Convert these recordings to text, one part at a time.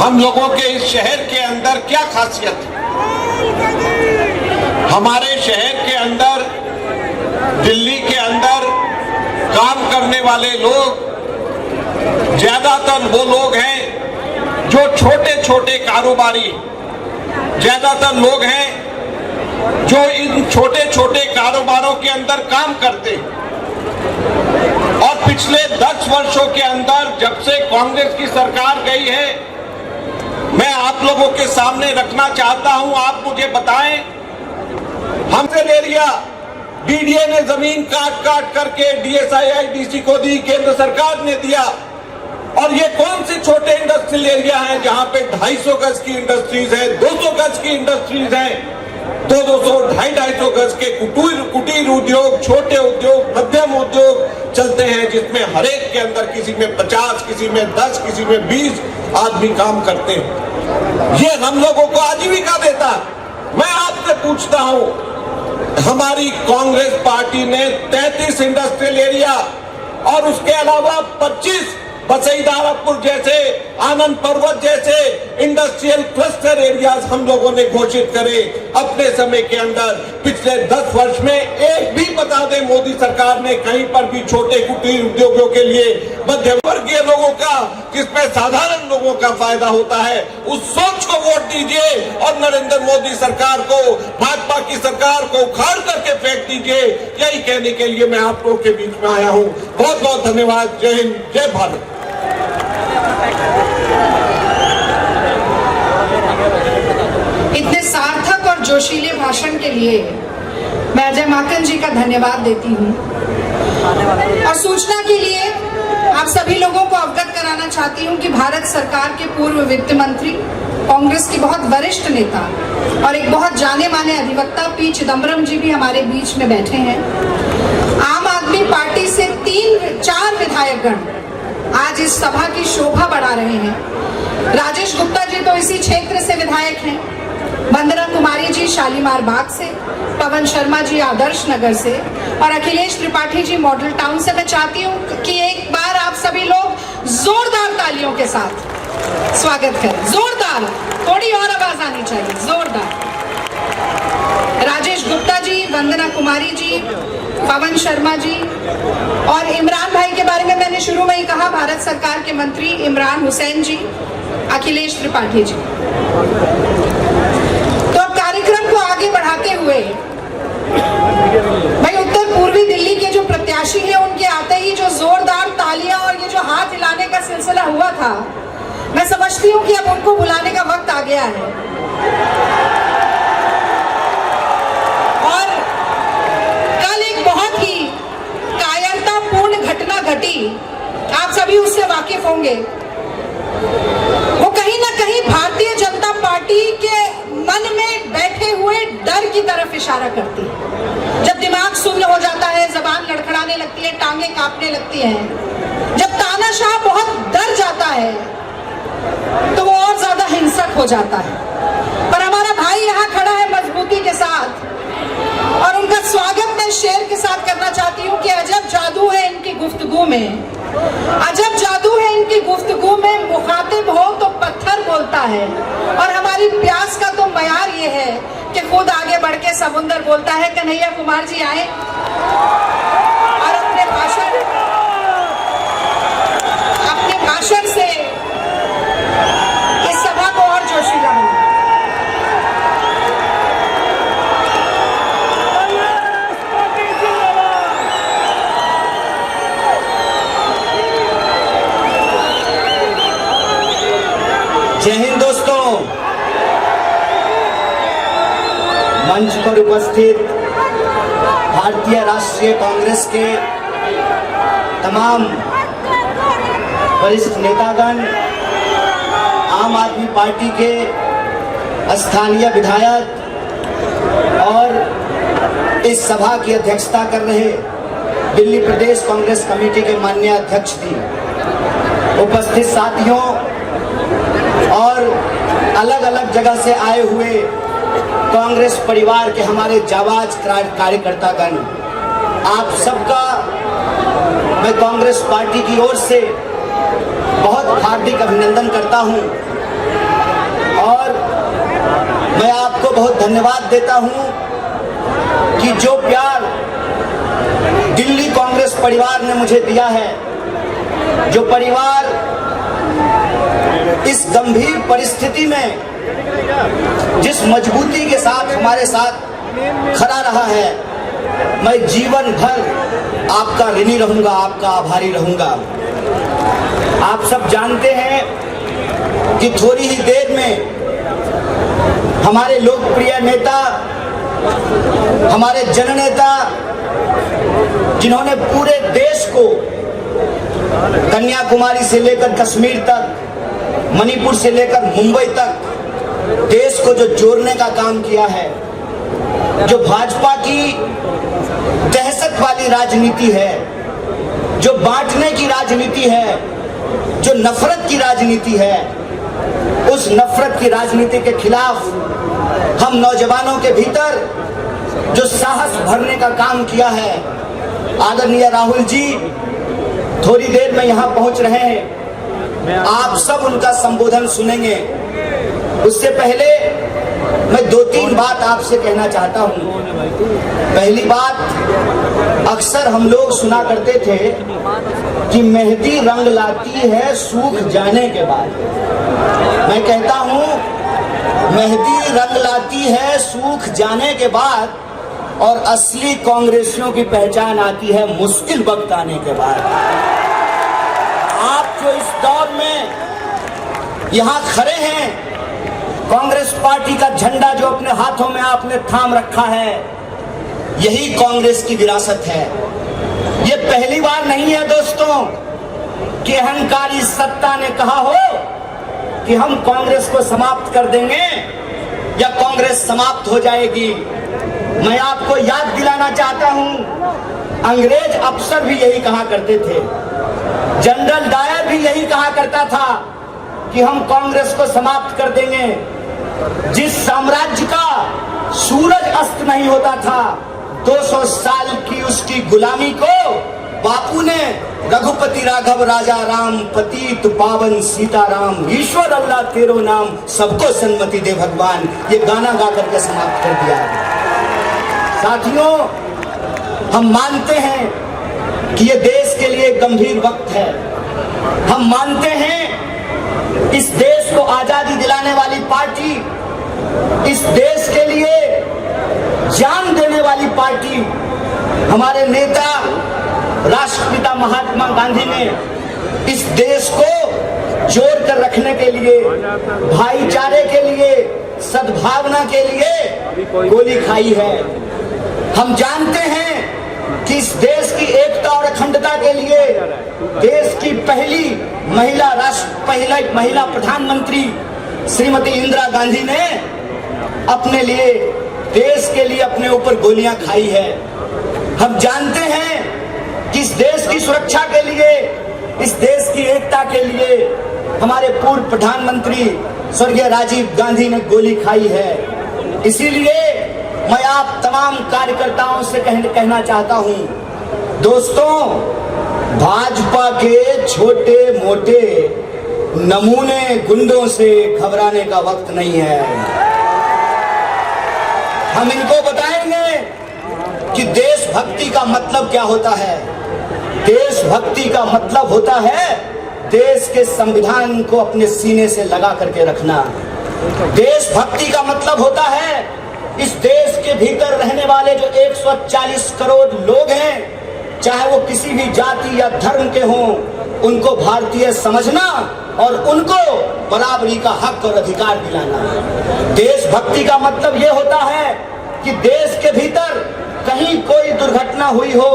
हम लोगों के इस शहर के अंदर क्या खासियत है। हमारे शहर के अंदर, दिल्ली के अंदर काम करने वाले लोग ज्यादातर वो लोग हैं जो छोटे छोटे कारोबारी, ज्यादातर लोग हैं जो इन छोटे छोटे कारोबारों के अंदर काम करते हैं। और पिछले 10 वर्षों के अंदर जब से कांग्रेस की सरकार गई है, मैं आप लोगों के सामने रखना चाहता हूं, आप मुझे बताएं, हमसे ले लिया, बीडीए ने जमीन काट काट करके डीएसआईआईडीसी को दी, केंद्र सरकार ने दिया। और ये कौन से छोटे इंडस्ट्रियल एरिया हैं जहां पे 250 गज की इंडस्ट्रीज है, 200 गज की इंडस्ट्रीज है, 200, 250 गज के कुटीर उद्योग, छोटे उद्योग, मध्यम उद्योग चलते हैं, जिसमें हर एक के अंदर किसी में 50, किसी में 10, किसी में 20 आदमी काम करते हैं। ये हम लोगों को आजीविका देता। मैं आपसे पूछता हूं, हमारी कांग्रेस पार्टी ने 33 इंडस्ट्रियल एरिया और उसके अलावा 25 बसईदारापुर जैसे, आनंद पर्वत जैसे इंडस्ट्रियल क्लस्टर एरियाज हम लोगों ने घोषित करे अपने समय के अंदर। पिछले 10 वर्ष में एक भी बता दें मोदी सरकार ने कहीं पर भी छोटे कुटीर उद्योगों के लिए, मध्यम वर्गीय लोगों का, जिसमें साधारण लोगों का फायदा होता है, उस सोच को वोट दीजिए और नरेंद्र मोदी सरकार को, भाजपा की सरकार को उखाड़ करके फेंक दीजिए। यही कहने के लिए मैं आप लोगों के बीच में आया हूं। बहुत बहुत धन्यवाद। जय हिंद, जय भारत। इतने सार्थक और जोशीले भाषण के लिए मैं अजय माकन जी का धन्यवाद देती हूँ। और सूचना के लिए आप सभी लोगों को अवगत कराना चाहती हूँ कि भारत सरकार के पूर्व वित्त मंत्री, कांग्रेस के बहुत वरिष्ठ नेता और एक बहुत जाने माने अधिवक्ता पी चिदम्बरम जी भी हमारे बीच में बैठे हैं। आम आदमी पार्टी से 3-4 विधायकगण आज इस सभा की शोभा बढ़ा रहे हैं। राजेश गुप्ता जी तो इसी क्षेत्र से विधायक हैं, वंदना कुमारी जी शालीमार बाग से, पवन शर्मा जी आदर्श नगर से और अखिलेश त्रिपाठी जी मॉडल टाउन से। मैं चाहती हूँ कि एक बार आप सभी लोग जोरदार तालियों के साथ स्वागत करें। जोरदार, थोड़ी और आवाज आनी चाहिए, जोरदार। राजेश गुप्ता जी, वंदना कुमारी जी, पवन शर्मा जी और इमरान भाई के बारे में मैंने शुरू में ही कहा, भारत सरकार के मंत्री इमरान हुसैन जी, अखिलेश त्रिपाठी जी। तो अब कार्यक्रम को आगे बढ़ाते हुए भाई उत्तर पूर्वी दिल्ली के जो प्रत्याशी हैं, उनके आते ही जो जोरदार तालियां और ये जो हाथ हिलाने का सिलसिला हुआ था, मैं समझती हूँ कि अब उनको बुलाने का वक्त आ गया है। और कल एक बहुत ही कायरतापूर्ण घटना घटी, आप सभी उससे वाकिफ होंगे। वो कहीं ना कहीं भारतीय जनता पार्टी के मन में बैठे हुए डर की तरफ इशारा करती है। जब दिमाग सुन्न हो जाता है, जबान लड़खड़ाने लगती है, टांगे कांपने लगती हैं, जब तानाशाह बहुत डर जाता है तो वो और ज्यादा हिंसक हो जाता है। पर हमारा भाई यहाँ खड़ा है मजबूती के साथ और उनका स्वागत मैं शेर के साथ करना चाहती हूँ कि अजब जादू है इनकी गुफ्तगू में, अजब जादू है इनकी गुफ्तगू में। मुखातिब हो तो पत्थर बोलता है और हमारी प्यास का तो मयार ये है कि खुद आगे बढ़ के समुंदर बोलता है। कन्हैया कुमार जी आए और अपने भाषण से इस सभा को और जोशीला बनाए। जय हिंद दोस्तों। मंच पर उपस्थित भारतीय राष्ट्रीय कांग्रेस के तमाम वरिष्ठ नेतागण, आम आदमी पार्टी के स्थानीय विधायक और इस सभा की अध्यक्षता कर रहे दिल्ली प्रदेश कांग्रेस कमेटी के माननीय अध्यक्ष जी, उपस्थित साथियों और अलग अलग जगह से आए हुए कांग्रेस परिवार के हमारे जाबाज कार्यकर्तागण, आप सबका मैं कांग्रेस पार्टी की ओर से बहुत हार्दिक अभिनंदन करता हूं। और मैं आपको बहुत धन्यवाद देता हूं कि जो प्यार दिल्ली कांग्रेस परिवार ने मुझे दिया है, जो परिवार इस गंभीर परिस्थिति में जिस मजबूती के साथ हमारे साथ खड़ा रहा है, मैं जीवन भर आपका ऋणी रहूंगा, आपका आभारी रहूंगा। आप सब जानते हैं कि थोड़ी ही देर में हमारे लोकप्रिय नेता, हमारे जननेता, जिन्होंने पूरे देश को कन्याकुमारी से लेकर कश्मीर तक, मणिपुर से लेकर मुंबई तक देश को जो जोड़ने का काम किया है, जो भाजपा की दहशत वाली राजनीति है, जो बांटने की राजनीति है, जो नफरत की राजनीति है, उस नफरत की राजनीति के खिलाफ हम नौजवानों के भीतर जो साहस भरने का काम किया है, आदरणीय राहुल जी थोड़ी देर में यहाँ पहुंच रहे हैं, आप सब उनका संबोधन सुनेंगे। उससे पहले मैं 2-3 बात आपसे कहना चाहता हूँ। पहली बात, अक्सर हम लोग सुना करते थे कि मेहंदी रंग लाती है सूख जाने के बाद। मैं कहता हूँ, मेहंदी रंग लाती है सूख जाने के बाद, और असली कांग्रेसियों की पहचान आती है मुश्किल वक्त आने के बाद। आप जो इस दौर में यहाँ खड़े हैं, कांग्रेस पार्टी का झंडा जो अपने हाथों में आपने थाम रखा है, यही कांग्रेस की विरासत है। ये पहली बार नहीं है दोस्तों कि अहंकारी सत्ता ने कहा हो कि हम कांग्रेस को समाप्त कर देंगे या कांग्रेस समाप्त हो जाएगी। मैं आपको याद दिलाना चाहता हूं, अंग्रेज अफसर भी यही कहा करते थे, जनरल डायर भी यही कहा करता था कि हम कांग्रेस को समाप्त कर देंगे। जिस साम्राज्य का सूरज अस्त नहीं होता था, 200 साल की उसकी गुलामी को बापू ने रघुपति राघव राजा राम, पतित पावन सीताराम, ईश्वर अल्लाह तेरो नाम, सबको सन्मति दे भगवान, ये गाना गा करके समाप्त कर दिया। साथियों, हम मानते हैं कि ये देश के लिए गंभीर वक्त है। हम मानते हैं इस देश को आजादी दिलाने वाली पार्टी, इस देश के लिए जान देने वाली पार्टी, हमारे नेता राष्ट्रपिता महात्मा गांधी ने इस देश को जोड़ कर रखने के लिए, भाईचारे के लिए, सद्भावना के लिए गोली खाई है। हम जानते हैं कि इस देश की एकता और अखंडता के लिए देश की पहली महिला प्रधानमंत्री श्रीमती इंदिरा गांधी ने अपने लिए, देश के लिए अपने ऊपर गोलियां खाई है। हम जानते हैं कि इस देश की सुरक्षा के लिए, इस देश की एकता के लिए हमारे पूर्व प्रधानमंत्री स्वर्गीय राजीव गांधी ने गोली खाई है। इसीलिए मैं आप तमाम कार्यकर्ताओं से कहना चाहता हूं, दोस्तों, भाजपा के छोटे मोटे नमूने गुंडों से घबराने का वक्त नहीं है। हम इनको बताएंगे कि देशभक्ति का मतलब क्या होता है। देशभक्ति का मतलब होता है देश के संविधान को अपने सीने से लगा करके रखना। देशभक्ति का मतलब होता है इस देश के भीतर रहने वाले जो 140 करोड़ लोग हैं, चाहे वो किसी भी जाति या धर्म के हों, उनको भारतीय समझना और उनको बराबरी का हक और अधिकार दिलाना। देशभक्ति का मतलब ये होता है कि देश के भीतर कहीं कोई दुर्घटना हुई हो,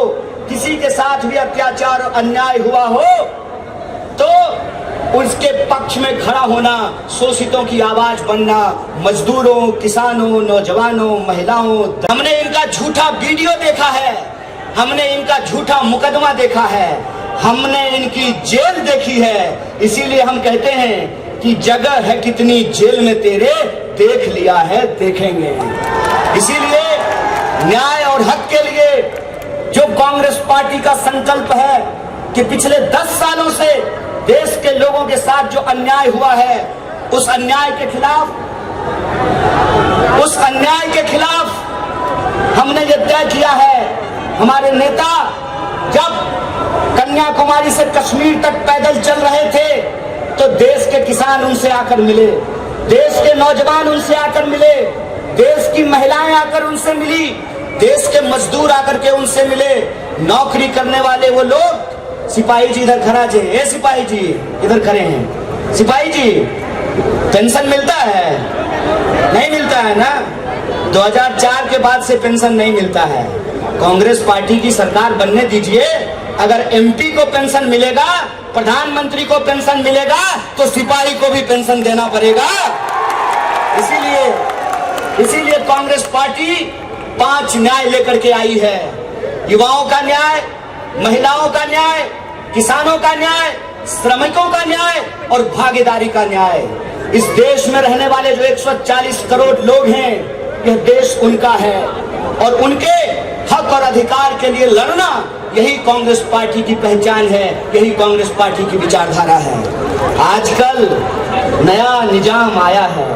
किसी के साथ भी अत्याचार और अन्याय हुआ हो, तो उसके पक्ष में खड़ा होना, शोषितों की आवाज बनना, मजदूरों, किसानों, नौजवानों, महिलाओं। हमने इनका झूठा वीडियो देखा है, हमने इनका झूठा मुकदमा देखा है, हमने इनकी जेल देखी है। इसीलिए हम कहते हैं कि जगह है कितनी जेल में तेरे, देख लिया है देखेंगे। इसीलिए न्याय और हक के लिए जो कांग्रेस पार्टी का संकल्प है कि पिछले 10 सालों से देश के लोगों के साथ जो अन्याय हुआ है, उस अन्याय के खिलाफ हमने ये तय किया है। हमारे नेता जब कन्याकुमारी से कश्मीर तक पैदल चल रहे थे तो देश के किसान उनसे आकर मिले, देश के नौजवान उनसे आकर मिले, देश की महिलाएं आकर उनसे मिली, देश के मजदूर आकर के उनसे मिले, नौकरी करने वाले वो लोग। सिपाही जी इधर खड़ा जी, ए सिपाही जी इधर खड़े हैं। सिपाही जी पेंशन मिलता है? नहीं मिलता है ना। 2004 के बाद से पेंशन नहीं मिलता है। कांग्रेस पार्टी की सरकार बनने दीजिए, अगर एमपी को पेंशन मिलेगा, प्रधानमंत्री को पेंशन मिलेगा, तो सिपाही को भी पेंशन देना पड़ेगा। इसीलिए कांग्रेस पार्टी 5 न्याय लेकर के आई है। युवाओं का न्याय, महिलाओं का न्याय, किसानों का न्याय, श्रमिकों का न्याय और भागीदारी का न्याय। इस देश में रहने वाले जो 140 करोड़ लोग हैं, यह देश उनका है और उनके हक और अधिकार के लिए लड़ना, यही कांग्रेस पार्टी की पहचान है, यही कांग्रेस पार्टी की विचारधारा है। आजकल नया निजाम आया है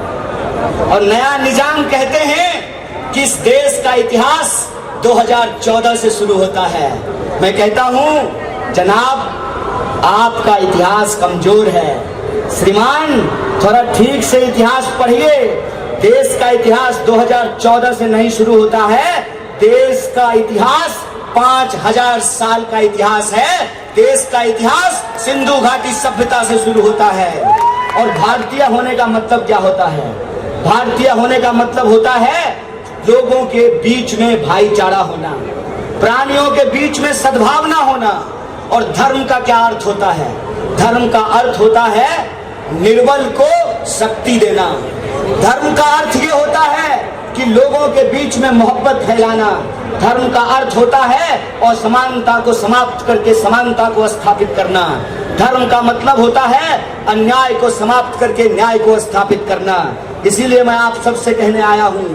और नया निजाम कहते हैं कि इस देश का इतिहास 2014 से शुरू होता है। मैं कहता हूं जनाब, आपका इतिहास कमजोर है। श्रीमान थोड़ा ठीक से इतिहास पढ़िए। देश का इतिहास 2014 से नहीं शुरू होता है। देश का इतिहास 5000 साल का इतिहास है। देश का इतिहास सिंधु घाटी सभ्यता से शुरू होता है। और भारतीय होने का मतलब क्या होता है? भारतीय होने का मतलब होता है लोगों के बीच में भाईचारा होना, प्राणियों के बीच में सद्भावना होना। और धर्म का क्या अर्थ होता है? धर्म का अर्थ होता है निर्बल को शक्ति देना। धर्म का अर्थ ये होता है कि लोगों के बीच में मोहब्बत फैलाना। धर्म का अर्थ होता है असमानता को समाप्त करके समानता को स्थापित करना। धर्म का मतलब होता है अन्याय को समाप्त करके न्याय को स्थापित करना। इसीलिए मैं आप सबसे कहने आया हूं,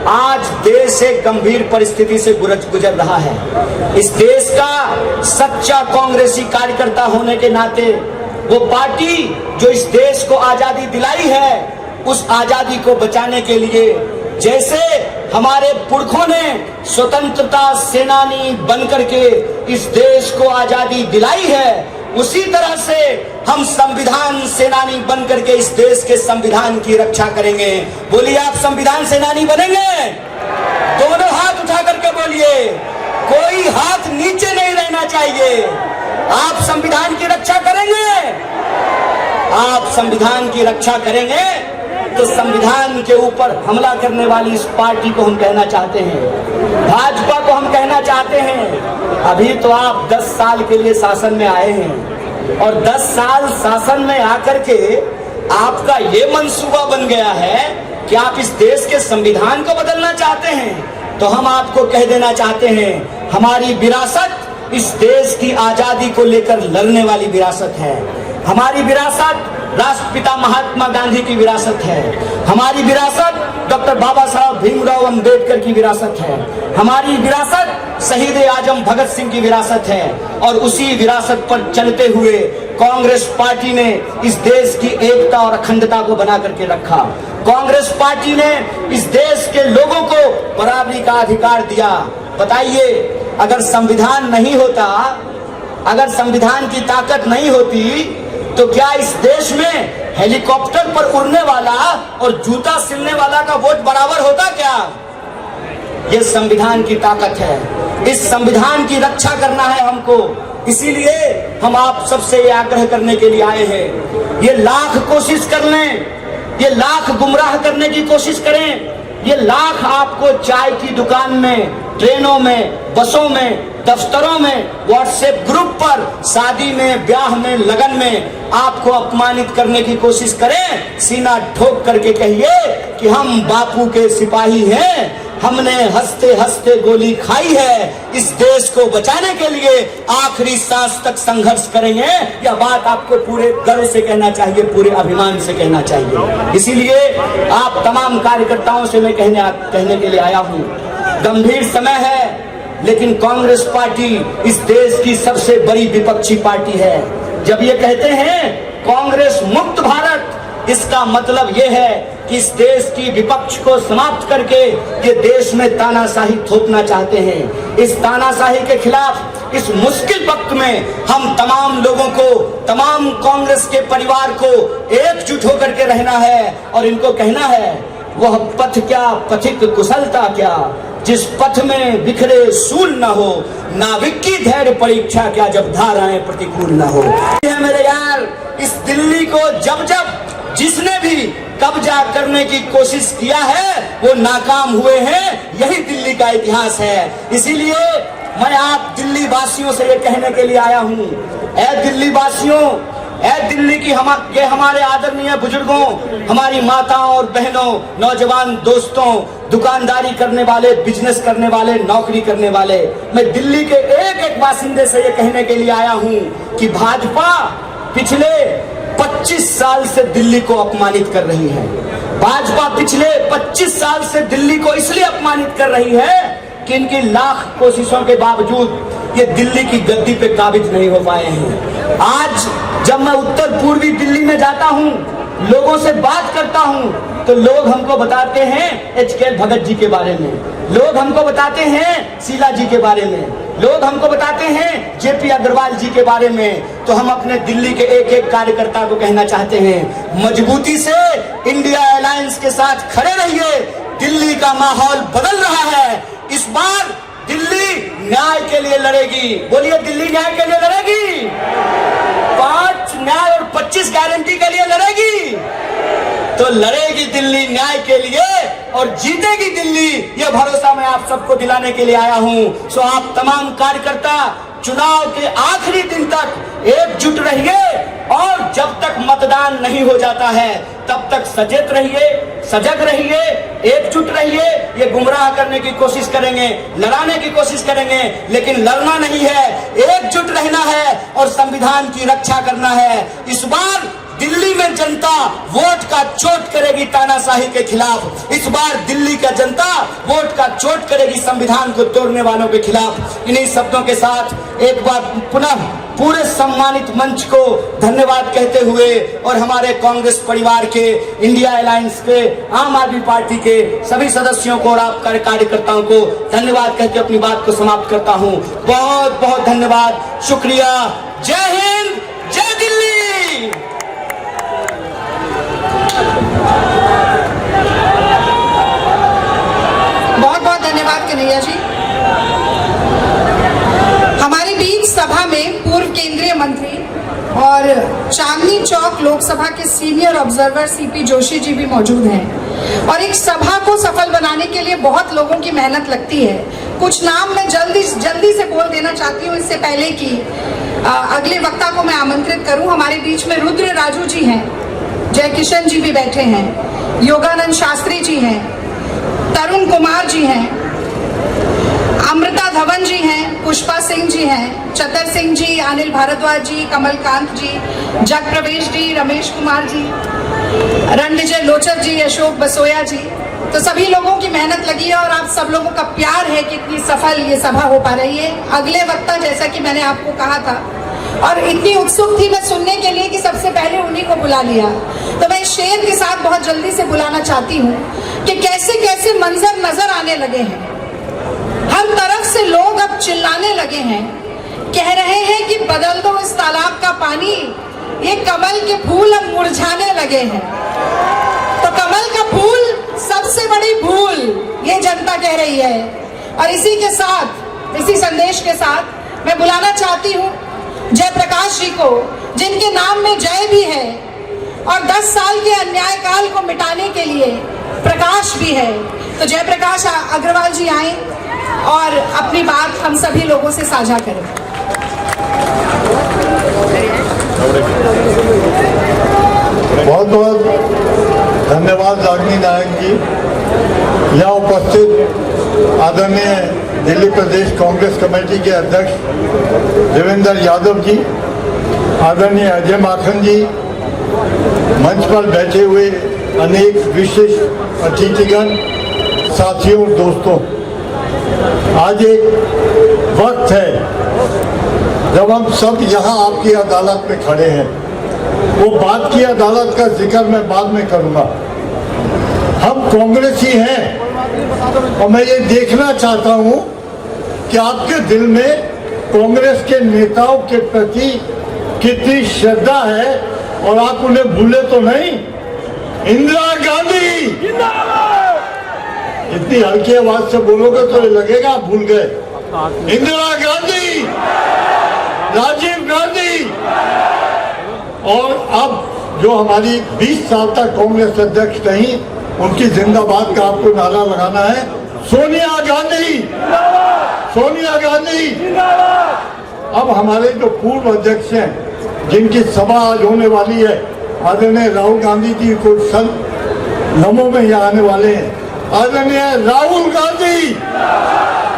आज देश एक गंभीर परिस्थिति से गुजर रहा है। इस देश का सच्चा कांग्रेसी कार्यकर्ता होने के नाते, वो पार्टी जो इस देश को आजादी दिलाई है, उस आजादी को बचाने के लिए जैसे हमारे पुरखों ने स्वतंत्रता सेनानी बनकर के इस देश को आजादी दिलाई है, उसी तरह से हम संविधान सेनानी बनकर के इस देश के संविधान की रक्षा करेंगे। बोलिए, आप संविधान सेनानी बनेंगे? दोनों हाथ उठा करके बोलिए, कोई हाथ नीचे नहीं रहना चाहिए। आप संविधान की रक्षा करेंगे? आप संविधान की रक्षा करेंगे तो संविधान के ऊपर हमला करने वाली इस पार्टी को हम कहना चाहते हैं, भाजपा को हम कहना चाहते हैं, अभी तो आप 10 साल के लिए शासन में आए हैं और 10 साल शासन में आकर के आपका ये मंसूबा बन गया है कि आप इस देश के संविधान को बदलना चाहते हैं। तो हम आपको कह देना चाहते हैं, हमारी विरासत इस देश की आजादी को लेकर लड़ने वाली विरासत है। हमारी विरासत राष्ट्रपिता महात्मा गांधी की विरासत है। हमारी विरासत डॉक्टर बाबा साहब भीमराव अंबेडकर की विरासत है। हमारी विरासत शहीद आजम भगत सिंह की विरासत है। और उसी विरासत पर चलते हुए कांग्रेस पार्टी ने इस देश की एकता और अखंडता को बना करके रखा। कांग्रेस पार्टी ने इस देश के लोगों को बराबरी का अधिकार दिया। बताइए, अगर संविधान नहीं होता, अगर संविधान की ताकत नहीं होती, तो क्या इस देश में हेलीकॉप्टर पर उड़ने वाला और जूता सिलने वाला का वोट बराबर होता क्या? ये संविधान की ताकत है। इस संविधान की रक्षा करना है हमको। इसीलिए हम आप सबसे ये आग्रह करने के लिए आए हैं। ये लाख कोशिश कर लें, ये लाख गुमराह करने की कोशिश करें, ये लाख आपको चाय की दुकान में, ट्रेनों में, बसों में, दफ्तरों में, व्हाट्सएप ग्रुप पर, शादी में, ब्याह में, लगन में आपको अपमानित करने की कोशिश करें, सीना ठोक करके कहिए कि हम बापू के सिपाही हैं, हमने हंसते हंसते गोली खाई है, इस देश को बचाने के लिए आखिरी सांस तक संघर्ष करेंगे। यह बात आपको पूरे गर्व से कहना चाहिए, पूरे अभिमान से कहना चाहिए। इसीलिए आप तमाम कार्यकर्ताओं से मैं कहने के लिए आया हूं, गंभीर समय है, लेकिन कांग्रेस पार्टी इस देश की सबसे बड़ी विपक्षी पार्टी है। जब ये कहते हैं कांग्रेस मुक्त भारत, इसका मतलब यह है कि इस देश की विपक्ष को समाप्त करके ये देश में तानाशाही थोपना चाहते हैं। इस तानाशाही के खिलाफ इस मुश्किल वक्त में हम तमाम लोगों को, तमाम कांग्रेस के परिवार को एकजुट होकर के रहना है और इनको कहना है, वह पथ क्या पथिक कुशलता क्या, जिस पथ में बिखरे सूल न हो, नाविक की धैर्य परीक्षा क्या, जब धाराएं प्रतिकूल न हो। मेरे यार, इस दिल्ली को जब जब जिसने भी कब्जा करने की कोशिश किया है वो नाकाम हुए हैं। यही दिल्ली का इतिहास है। इसीलिए मैं आप दिल्ली वासियों से ये कहने के लिए आया हूँ, ऐ दिल्ली वासियों, ऐ दिल्ली की ये हमारे आदरणीय बुजुर्गों, हमारी माताओं और बहनों, नौजवान दोस्तों, दुकानदारी करने वाले, बिजनेस करने वाले, नौकरी करने वाले, मैं दिल्ली के एक एक बासिंदे से ये कहने के लिए आया हूँ कि भाजपा पिछले 25 साल से दिल्ली को अपमानित कर रही है। भाजपा पिछले 25 साल से दिल्ली को इसलिए अपमानित कर रही है कि इनकी लाख कोशिशों के बावजूद ये दिल्ली की गद्दी पे काबिज नहीं हो पाए हैं। आज जब मैं उत्तर पूर्वी दिल्ली में जाता हूँ, लोगों से बात करता हूँ, तो लोग हमको बताते हैं एच.के. भगत जी के बारे में, लोग हमको बताते हैं शीला जी के बारे में, लोग हमको बताते हैं जे.पी. अग्रवाल जी के बारे में। तो हम अपने दिल्ली के एक एक कार्यकर्ता को कहना चाहते हैं, मजबूती से इंडिया अलायंस के साथ खड़े रहिए। दिल्ली का माहौल बदल रहा है। इस बार दिल्ली न्याय के लिए लड़ेगी। बोलिए, दिल्ली न्याय के लिए लड़ेगी, 5 न्याय और 25 गारंटी के लिए लड़ेगी। तो लड़ेगी दिल्ली न्याय के लिए और जीतेगी दिल्ली, यह भरोसा मैं आप सबको दिलाने के लिए आया हूं। सो आप तमाम कार्यकर्ता चुनाव के आखिरी दिन तक एकजुट रहिए और जब तक मतदान नहीं हो जाता है तब तक सचेत रहिए, सजग रहिए, एकजुट रहिए। ये गुमराह करने की कोशिश करेंगे, लड़ाने की कोशिश करेंगे, लेकिन लड़ना नहीं है, एकजुट रहना है और संविधान की रक्षा करना है। इस बार दिल्ली में जनता वोट का चोट करेगी तानाशाही के खिलाफ। इस बार दिल्ली का जनता वोट का चोट करेगी संविधान को तोड़ने वालों के खिलाफ। इन्हीं शब्दों के साथ एक बार पुनः पूरे सम्मानित मंच को धन्यवाद कहते हुए और हमारे कांग्रेस परिवार के, इंडिया अलायंस के, आम आदमी पार्टी के सभी सदस्यों को और आपके कार्यकर्ताओं को धन्यवाद कहकर अपनी बात को समाप्त करता हूं। बहुत बहुत धन्यवाद, शुक्रिया। जय हिंद, जय दिल्ली। बहुत बहुत धन्यवाद कन्हैया जी। हमारे बीच सभा में पूर्व केंद्रीय मंत्री और चांदनी चौक लोकसभा के senior observer CP Joshi ji भी मौजूद हैं। और एक सभा को सफल बनाने के लिए बहुत लोगों की मेहनत लगती है। कुछ नाम मैं जल्दी से बोल देना चाहती हूँ, इससे पहले कि अगले वक्ता को मैं आमंत्रित करूं। हमारे बीच में रुद्र राजू जी हैं, जय किशन जी भी बैठे हैं, योगानंद शास्त्री जी हैं, तरुण कुमार जी हैं, अमृता धवन जी हैं, पुष्पा सिंह जी हैं, चतर सिंह जी, अनिल भारद्वाज जी, कमलकांत जी, जग प्रवेश जी, रमेश कुमार जी, रणविजय लोचर जी, अशोक बसोया जी। तो सभी लोगों की मेहनत लगी है और आप सब लोगों का प्यार है कि इतनी सफल ये सभा हो पा रही है। अगले वक्ता जैसा कि मैंने आपको कहा था और इतनी उत्सुक थी मैं सुनने के लिए कि सबसे पहले उन्हीं को बुला लिया। तो मैं शेर के साथ बहुत जल्दी से बुलाना चाहती हूँ कि कैसे कैसे मंजर नजर आने लगे हैं। हर तरफ से लोग अब चिल्लाने लगे हैं, कह रहे हैं कि बदल दो इस तालाब का पानी, ये कमल के फूल अब मुरझाने लगे हैं। तो कमल का फूल सबसे बड़ी भूल, ये जनता कह रही है। और इसी के साथ, इसी संदेश के साथ मैं बुलाना चाहती हूँ जयप्रकाश जी को, जिनके नाम में जय भी है और 10 साल के अन्याय काल को मिटाने के लिए प्रकाश भी है। तो जयप्रकाश अग्रवाल जी आए और अपनी बात हम सभी लोगों से साझा करें। बहुत बहुत धन्यवाद रागिनी नायक जी। यहाँ उपस्थित आदरणीय दिल्ली प्रदेश कांग्रेस कमेटी के अध्यक्ष देवेंद्र यादव जी, आदरणीय अजय माखन जी, मंच पर बैठे हुए अनेक विशिष्ट अतिथिगण, साथियों, दोस्तों, आज एक वक्त है जब हम सब यहाँ आपकी अदालत में खड़े हैं वो बात की अदालत का जिक्र मैं बाद में करूंगा। हम कांग्रेसी हैं और मैं ये देखना चाहता हूं कि आपके दिल में कांग्रेस के नेताओं के प्रति कितनी श्रद्धा है और आप उन्हें भूले तो नहीं। इंदिरा गांधी, इतनी हल्की आवाज से बोलोगे तो ये लगेगा आप भूल गए। इंदिरा गांधी, राजीव गांधी, और अब जो हमारी 20 साल तक कांग्रेस अध्यक्ष रही, उनकी जिंदाबाद का आपको नारा लगाना है। सोनिया गांधी, सोनिया गांधी। अब हमारे जो पूर्व अध्यक्ष हैं, जिनकी सभा आज होने वाली है, आदरणीय राहुल गांधी जी को सन लम्हों में यहाँ आने वाले हैं। आदरणीय राहुल गांधी,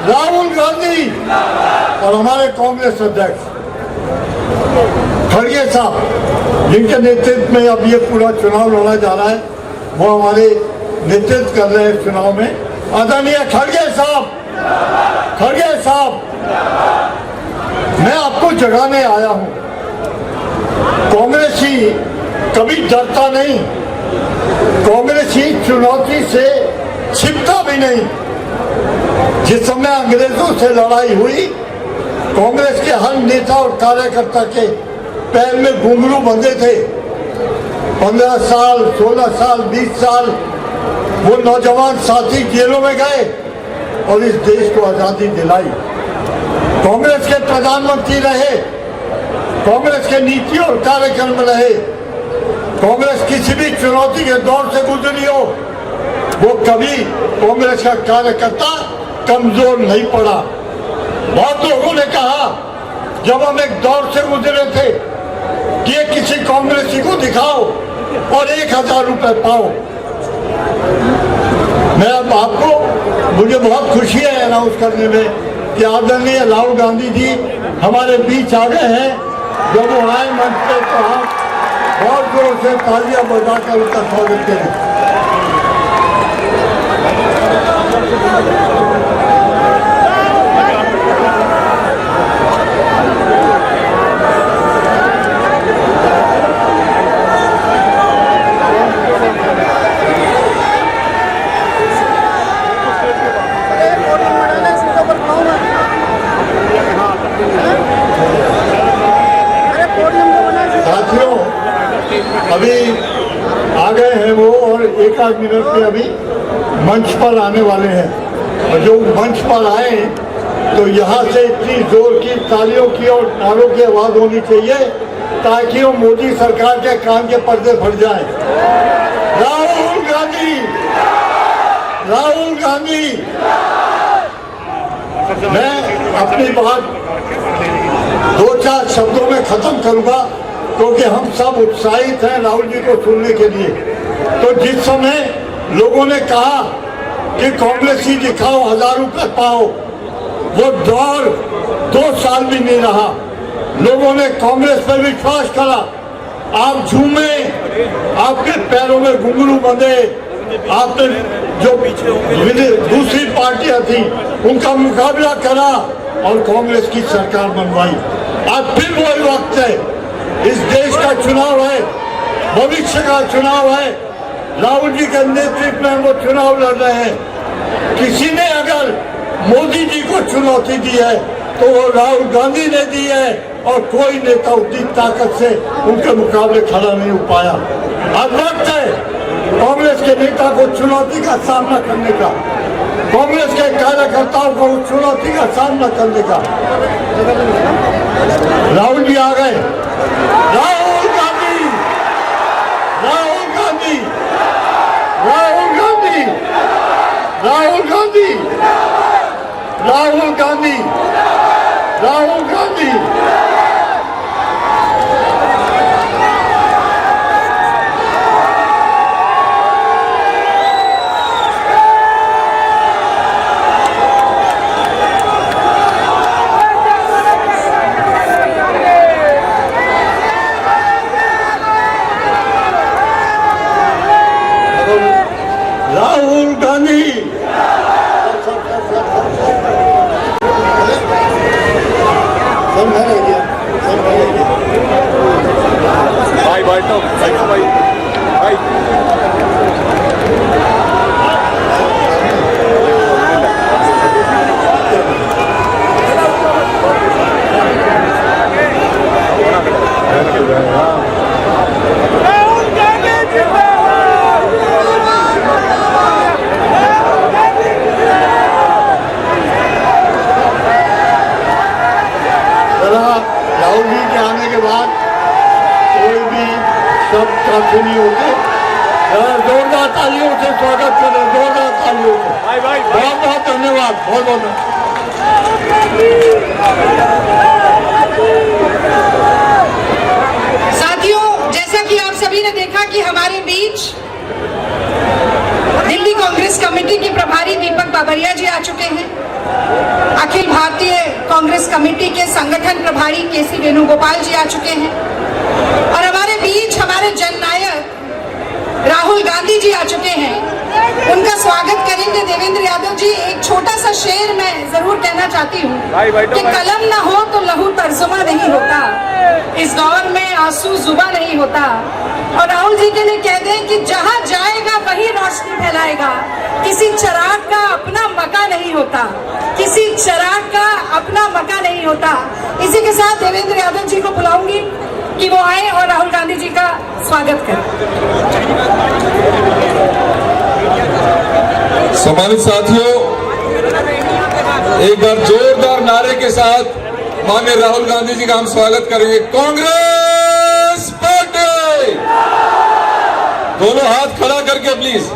राहुल गांधी, और हमारे कांग्रेस अध्यक्ष खड़गे साहब, जिनके नेतृत्व में अब ये पूरा चुनाव लड़ा जा रहा है, वो हमारे नेतृत्व कर रहे हैं चुनाव में। आदरणीय खड़गे साहब, खड़गे साहब, मैं आपको जगाने आया हूं। कांग्रेसी कभी डरता नहीं, कांग्रेसी चुनौती से छिपता भी नहीं। जिस समय अंग्रेजों से लड़ाई हुई, कांग्रेस के हर नेता और कार्यकर्ता के पैर में घुंघरू बंधे थे। 15 साल, 16 साल, 20 साल वो नौजवान साथी जेलों में गए और इस देश को आजादी दिलाई। कांग्रेस के प्रधानमंत्री रहे, कांग्रेस के नीति और कार्यक्रम रहे। कांग्रेस किसी भी चुनौती के दौर से गुजरी हो, वो कभी कांग्रेस का कार्यकर्ता कमजोर नहीं पड़ा। बहुत लोगों ने कहा जब हम एक दौर से गुजरे थे कि ये किसी कांग्रेसी को दिखाओ और 1000 रुपए पाओ। मैं अब आपको, मुझे बहुत खुशी है अनाउंस करने में कि आदरणीय राहुल गांधी जी हमारे बीच आ गए हैं। जब वो आए मंच पे तो हम बहुत जोर से तालियां बजाकर उनका स्वागत करें। अभी आ गए हैं वो और एक आध मिनट में अभी मंच पर आने वाले हैं। और जो मंच पर आए तो यहाँ से इतनी जोर की तालियों की और नारों की आवाज होनी चाहिए ताकि वो मोदी सरकार के कान के पर्दे फट जाए। राहुल गांधी, राहुल गांधी। मैं अपनी बात 2-4 शब्दों में खत्म करूंगा क्योंकि हम सब उत्साहित हैं राहुल जी को सुनने के लिए। तो जिस समय लोगों ने कहा कि कांग्रेसी दिखाओ 1000 रुपए पाओ, वो दौर 2 साल भी नहीं रहा। लोगों ने कांग्रेस पर विश्वास करा। आप झूमे, आपके पैरों में घुंघरू बंधे, आपने जो दूसरी पार्टियां थी उनका मुकाबला करा और कांग्रेस की सरकार बनवाई। आज फिर वही वक्त है, इस देश का चुनाव है, भविष्य का चुनाव है। राहुल जी के नेतृत्व में वो चुनाव लड़ रहे हैं। किसी ने अगर मोदी जी को चुनौती दी है तो वो राहुल गांधी ने दी है और कोई नेता उतनी ताकत से उनके मुकाबले खड़ा नहीं हो पाया। अब वक्त है कांग्रेस के नेता को चुनौती का सामना करने का, कांग्रेस के कार्यकर्ताओं को चुनौती का सामना करने का। राहुल जी आ गए। राहुल गांधी, राहुल गांधी, राहुल गांधी, राहुल गांधी, राहुल गांधी, राहुल गांधी। राहुल गांधी। भाई बैठो भाई राहुल जी के आने के बाद कोई भी शब्द काफी नहीं होते। जोरदार तालियों से स्वागत करें, जोरदार तालियों से। बहुत बहुत धन्यवाद, बहुत बहुत साथियों, जैसा कि आप सभी ने देखा कि हमारे बीच दिल्ली कांग्रेस कमेटी के प्रभारी दीपक बाबरिया जी आ चुके हैं। अखिल भारतीय कांग्रेस कमेटी के संगठन प्रभारी केसी वेणुगोपाल जी आ चुके हैं और हमारे बीच हमारे जननायक राहुल गांधी जी आ चुके हैं। उनका स्वागत करेंगे देवेंद्र यादव जी। एक छोटा सा शेर मैं जरूर कहना चाहती हूँ कि कलम ना हो तो लहू तर्जुमा नहीं होता, इस दौर में आंसू जुबा नहीं होता। और राहुल जी के लिए कह दें कि जहाँ जाएगा वही रोशनी फैलाएगा, किसी चिराग का अपना मका नहीं होता, किसी चिराग का अपना मका नहीं होता। इसी के साथ देवेंद्र यादव जी को बुलाऊंगी कि वो आए और राहुल गांधी जी का स्वागत करें। सम्मानित साथियों, एक बार जोरदार नारे के साथ माननीय राहुल गांधी जी का हम स्वागत करेंगे। कांग्रेस पार्टी, दोनों हाथ खड़ा करके प्लीज।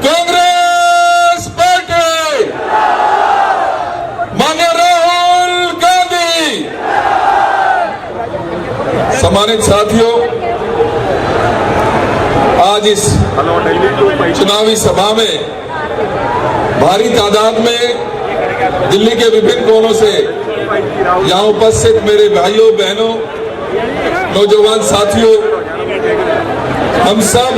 कांग्रेस पार्टी, माननीय राहुल गांधी। सम्मानित साथियों, आज इस चुनावी सभा में भारी तादाद में दिल्ली के विभिन्न कोनों से यहाँ उपस्थित मेरे भाइयों बहनों, नौजवान साथियों, हम सब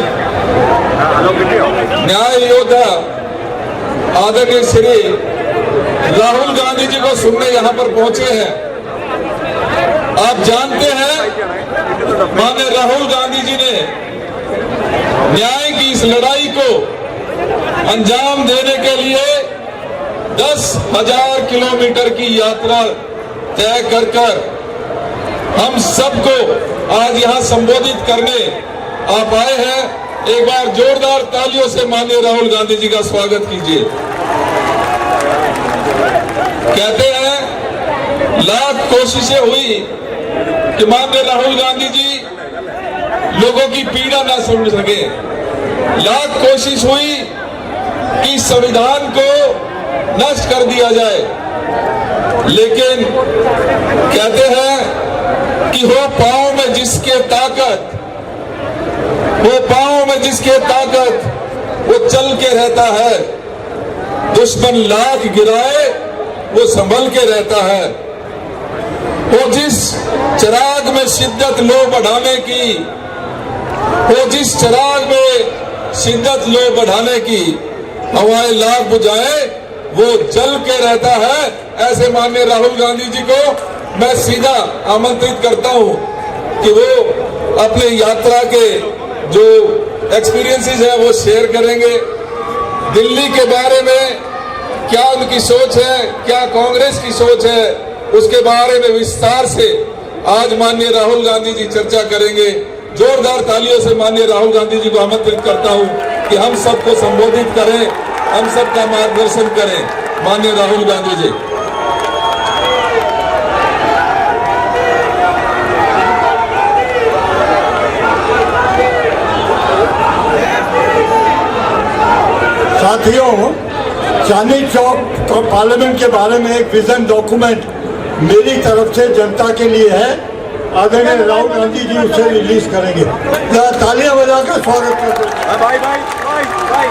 न्याय योद्धा आदरणीय श्री राहुल गांधी जी को सुनने यहाँ पर पहुंचे हैं। आप जानते हैं माननीय राहुल गांधी जी ने न्याय की इस लड़ाई को अंजाम देने के लिए 10,000 किलोमीटर की यात्रा तय कर हम सबको आज यहाँ संबोधित करने आप आए हैं। एक बार जोरदार तालियों से माननीय राहुल गांधी जी का स्वागत कीजिए। कहते हैं लाख कोशिशें हुई कि माननीय राहुल गांधी जी लोगों की पीड़ा ना सुन सके, लाख कोशिश हुई कि संविधान को नष्ट कर दिया जाए, लेकिन कहते हैं कि हो पांव में जिसके ताकत, वो पांव में जिसके ताकत वो चल के रहता है, दुश्मन लाख गिराए वो संभल के रहता है। वो जिस चिराग में शिद्दत लो बढ़ाने की, वो जिस चिराग में शिद्दत लो बढ़ाने की हवाएं लाख बुझाए वो जल के रहता है। ऐसे माननीय राहुल गांधी जी को मैं सीधा आमंत्रित करता हूं कि वो अपने यात्रा के जो एक्सपीरियंसेस है वो शेयर करेंगे। दिल्ली के बारे में क्या उनकी सोच है, क्या कांग्रेस की सोच है, उसके बारे में विस्तार से आज माननीय राहुल गांधी जी चर्चा करेंगे। जोरदार तालियों से माननीय राहुल गांधी जी को आमंत्रित करता हूं कि हम सबको संबोधित करें, हम सबका मार्गदर्शन करें। माननीय राहुल गांधी जी। साथियों, चांदनी चौक पार्लियामेंट के बारे में एक विजन डॉक्यूमेंट मेरी तरफ से जनता के लिए है। आदरणीय राहुल गांधी जी उसे रिलीज करेंगे। तालियां बजाकर स्वागत करते हैं। भाई भाई भाई भाई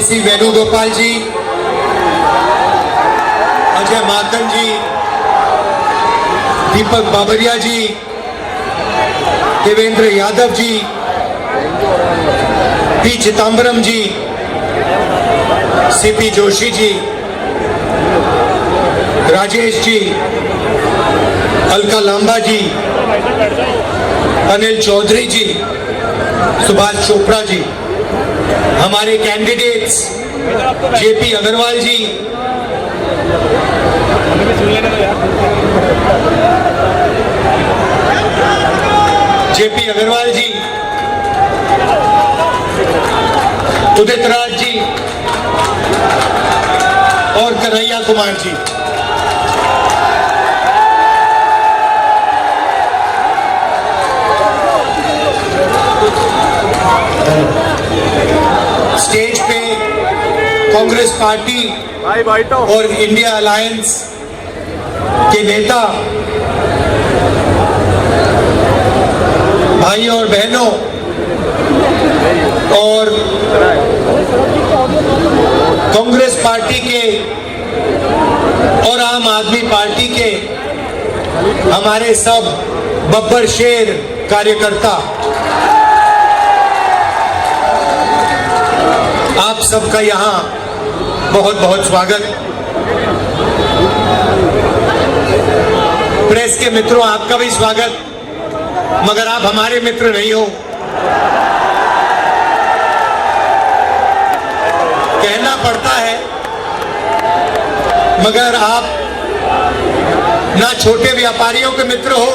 KC वेणुगोपाल जी, अजय माकन जी, दीपक बाबरिया जी, देवेंद्र यादव जी, पी चिदम्बरम जी, CP जोशी जी, राजेश जी, अलका लांबा जी, अनिल चौधरी जी, सुभाष चोपड़ा जी, हमारे कैंडिडेट्स JP अग्रवाल जी, JP अग्रवाल जी, उदित राज जी और कन्हैया कुमार जी। स्टेज पे कांग्रेस पार्टी और इंडिया अलायंस के नेता, भाइयों और बहनों और कांग्रेस पार्टी के और आम आदमी पार्टी के हमारे सब बब्बर शेर कार्यकर्ता, आप सबका यहाँ बहुत बहुत स्वागत। प्रेस के मित्रों, आपका भी स्वागत, मगर आप हमारे मित्र नहीं हो। कहना पड़ता है, मगर आप ना छोटे व्यापारियों के मित्र हो,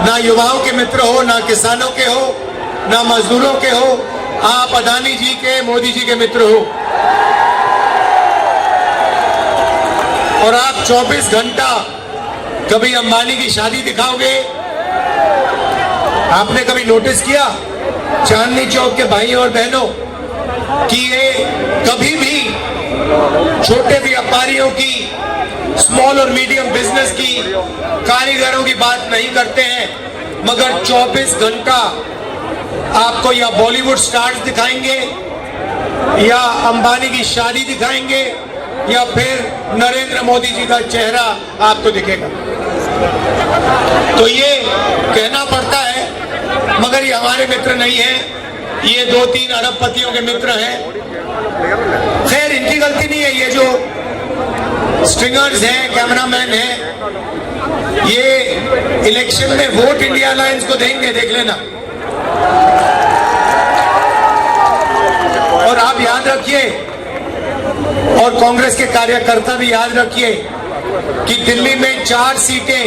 ना युवाओं के मित्र हो, ना किसानों के हो, ना मजदूरों के हो। आप अदानी जी के, मोदी जी के मित्र हो। और आप 24 घंटा कभी अंबानी की शादी दिखाओगे? आपने कभी नोटिस किया चांदनी चौक के भाइयों और बहनों कि ये कभी भी छोटे व्यापारियों की, स्मॉल और मीडियम बिजनेस की, कारीगरों की बात नहीं करते हैं, मगर 24 घंटा आपको या बॉलीवुड स्टार्स दिखाएंगे, या अंबानी की शादी दिखाएंगे, या फिर नरेंद्र मोदी जी का चेहरा आपको दिखेगा। तो ये कहना पड़ता है, मगर ये हमारे मित्र नहीं हैं, ये 2-3 अरबपतियों के मित्र हैं। खैर, इनकी गलती नहीं है। ये जो स्ट्रिंगर्स हैं, कैमरामैन हैं, ये इलेक्शन में वोट इंडिया अलायंस को देंगे, देख लेना। और आप याद रखिए, और कांग्रेस के कार्यकर्ता भी याद रखिए कि दिल्ली में 4 सीटें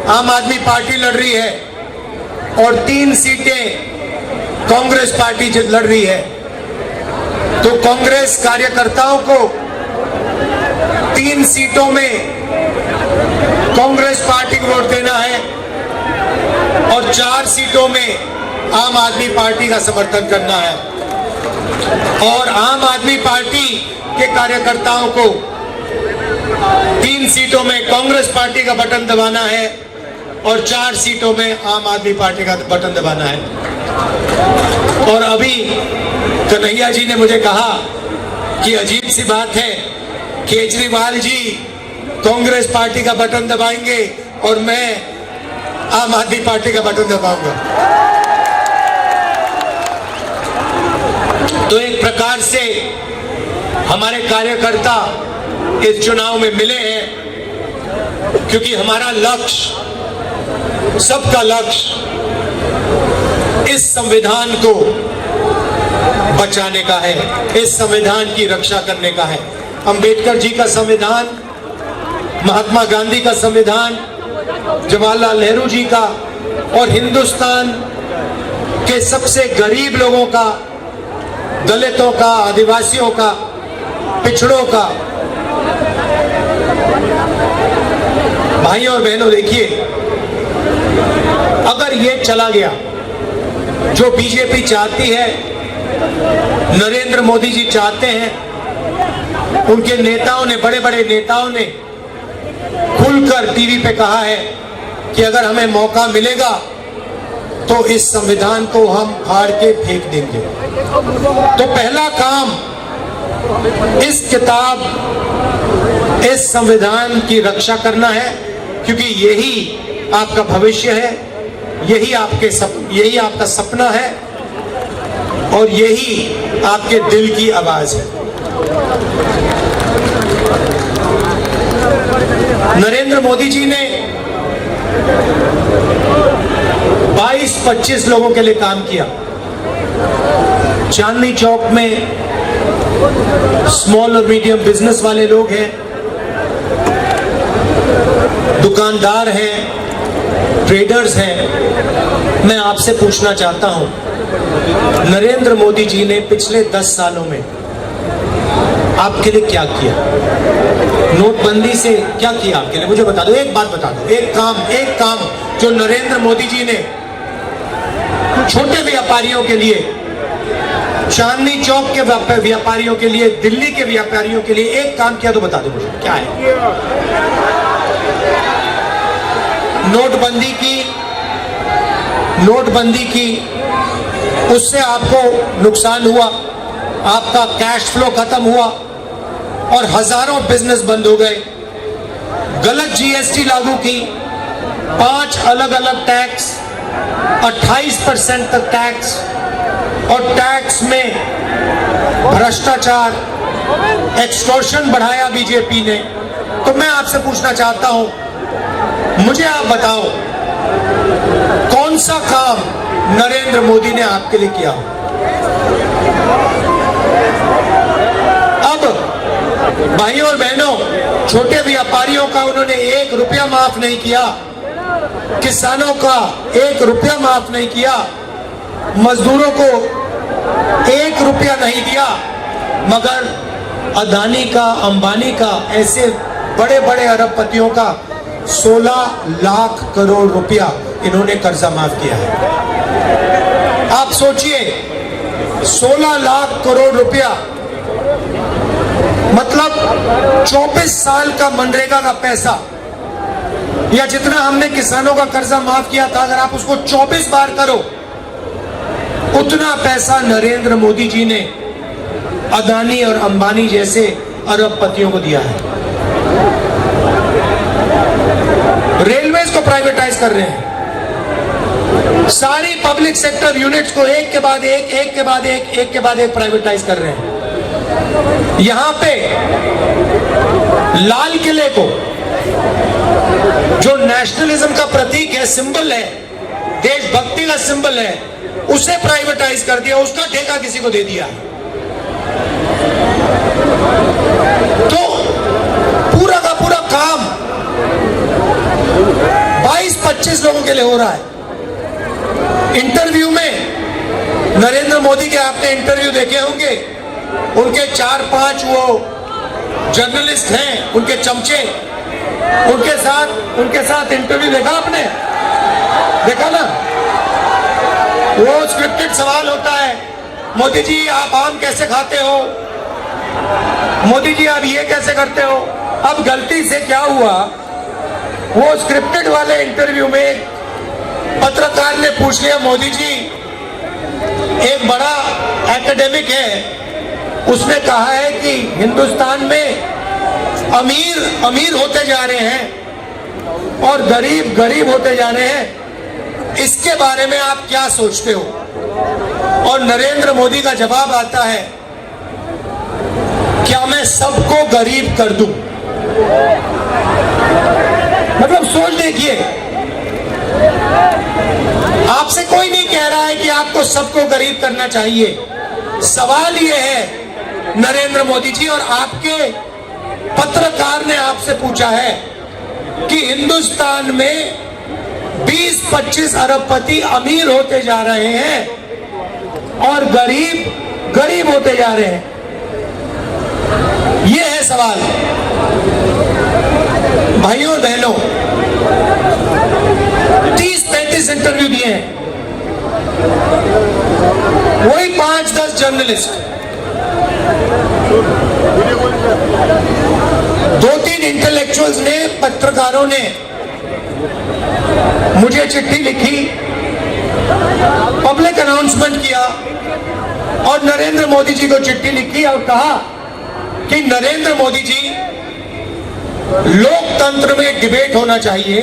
आम आदमी पार्टी लड़ रही है और 3 सीटें कांग्रेस पार्टी लड़ रही है। तो कांग्रेस कार्यकर्ताओं को 3 सीटों में कांग्रेस पार्टी को वोट देना है और 4 सीटों में आम आदमी पार्टी का समर्थन करना है। और आम आदमी पार्टी के कार्यकर्ताओं को 3 सीटों में कांग्रेस पार्टी का बटन दबाना है और 4 सीटों में आम आदमी पार्टी का बटन दबाना है। और अभी कन्हैया जी ने मुझे कहा कि अजीब सी बात है, केजरीवाल जी कांग्रेस पार्टी का बटन दबाएंगे और मैं आम आदमी पार्टी का बटन दबाऊंगा। तो एक प्रकार से हमारे कार्यकर्ता इस चुनाव में मिले हैं, क्योंकि हमारा लक्ष्य, सबका लक्ष्य इस संविधान को बचाने का है, इस संविधान की रक्षा करने का है। अंबेडकर जी का संविधान, महात्मा गांधी का संविधान, जवाहरलाल नेहरू जी का, और हिंदुस्तान के सबसे गरीब लोगों का, दलितों का, आदिवासियों का, पिछड़ों का। भाइयों और बहनों, देखिए, अगर ये चला गया जो बीजेपी चाहती है, नरेंद्र मोदी जी चाहते हैं, उनके नेताओं ने, बड़े बड़े नेताओं ने खुलकर टीवी पे कहा है कि अगर हमें मौका मिलेगा तो इस संविधान को हम फाड़ के फेंक देंगे। तो पहला काम इस किताब, इस संविधान की रक्षा करना है, क्योंकि यही आपका भविष्य है, यही आपका सपना है और यही आपके दिल की आवाज है। नरेंद्र मोदी जी ने 22-25 लोगों के लिए काम किया। चांदनी चौक में स्मॉल और मीडियम बिजनेस वाले लोग हैं, दुकानदार हैं, ट्रेडर्स हैं। मैं आपसे पूछना चाहता हूं, नरेंद्र मोदी जी ने पिछले 10 सालों में आपके लिए क्या किया? नोटबंदी से क्या किया आपके लिए? मुझे बता दो, एक बात बता दो, एक काम जो नरेंद्र मोदी जी ने छोटे व्यापारियों के लिए, चांदनी चौक के व्यापारियों के लिए, दिल्ली के व्यापारियों के लिए एक काम किया तो बता दो मुझे, क्या है? नोटबंदी की उससे आपको नुकसान हुआ, आपका कैश फ्लो खत्म हुआ और हजारों बिजनेस बंद हो गए। गलत जीएसटी लागू की, 5 अलग अलग टैक्स, 28% तक टैक्स, और टैक्स में भ्रष्टाचार, एक्सटॉर्शन बढ़ाया बीजेपी ने। तो मैं आपसे पूछना चाहता हूं, मुझे आप बताओ, कौन सा काम नरेंद्र मोदी ने आपके लिए किया? अब भाइयों और बहनों, छोटे व्यापारियों का उन्होंने 1 रुपया माफ नहीं किया, किसानों का 1 रुपया माफ नहीं किया, मजदूरों को 1 रुपया नहीं दिया, मगर अदानी का, अंबानी का, ऐसे बड़े बड़े अरबपतियों का 16 लाख करोड़ रुपया इन्होंने कर्जा माफ किया है। आप सोचिए, 16 लाख करोड़ रुपया मतलब 24 साल का मनरेगा का पैसा, या जितना हमने किसानों का कर्जा माफ किया था, अगर आप उसको 24 बार करो, उतना पैसा नरेंद्र मोदी जी ने अदानी और अंबानी जैसे अरबपतियों को दिया है। रेलवेज को प्राइवेटाइज कर रहे हैं, सारी पब्लिक सेक्टर यूनिट्स को एक के बाद एक प्राइवेटाइज कर रहे हैं। यहां पे लाल किले को, जो नेशनलिज्म का प्रतीक है, सिंबल है, देशभक्ति का सिंबल है, उसे प्राइवेटाइज कर दिया, उसका ठेका किसी को दे दिया। तो पूरा का पूरा काम 22-25 लोगों के लिए हो रहा है। इंटरव्यू में नरेंद्र मोदी के आपने इंटरव्यू देखे होंगे, उनके 4-5 वो जर्नलिस्ट हैं, उनके चमचे, उनके साथ इंटरव्यू देखा आपने? देखा ना? वो स्क्रिप्टेड सवाल होता है, मोदी जी आप आम कैसे खाते हो, मोदी जी आप ये कैसे करते हो। अब गलती से क्या हुआ, वो स्क्रिप्टेड वाले इंटरव्यू में पत्रकार ने पूछ लिया, मोदी जी एक बड़ा एकेडमिक है, उसने कहा है कि हिंदुस्तान में अमीर होते जा रहे हैं और गरीब गरीब होते जा रहे हैं, इसके बारे में आप क्या सोचते हो? और नरेंद्र मोदी का जवाब आता है, क्या मैं सबको गरीब कर दूं? मतलब सोच देखिए, आपसे कोई नहीं कह रहा है कि आपको सबको गरीब करना चाहिए। सवाल यह है, नरेंद्र मोदी जी और आपके पत्रकार ने आपसे पूछा है कि हिंदुस्तान में 20-25 अरबपति अमीर होते जा रहे हैं और गरीब गरीब होते जा रहे हैं। यह है सवाल। भाइयों और बहनों, 30-35 इंटरव्यू दिए हैं, वही 5-10 जर्नलिस्ट, 2-3 इंटेलेक्चुअल्स ने, पत्रकारों ने मुझे चिट्ठी लिखी, पब्लिक अनाउंसमेंट किया और नरेंद्र मोदी जी को चिट्ठी लिखी और कहा कि नरेंद्र मोदी जी, लोकतंत्र में डिबेट होना चाहिए,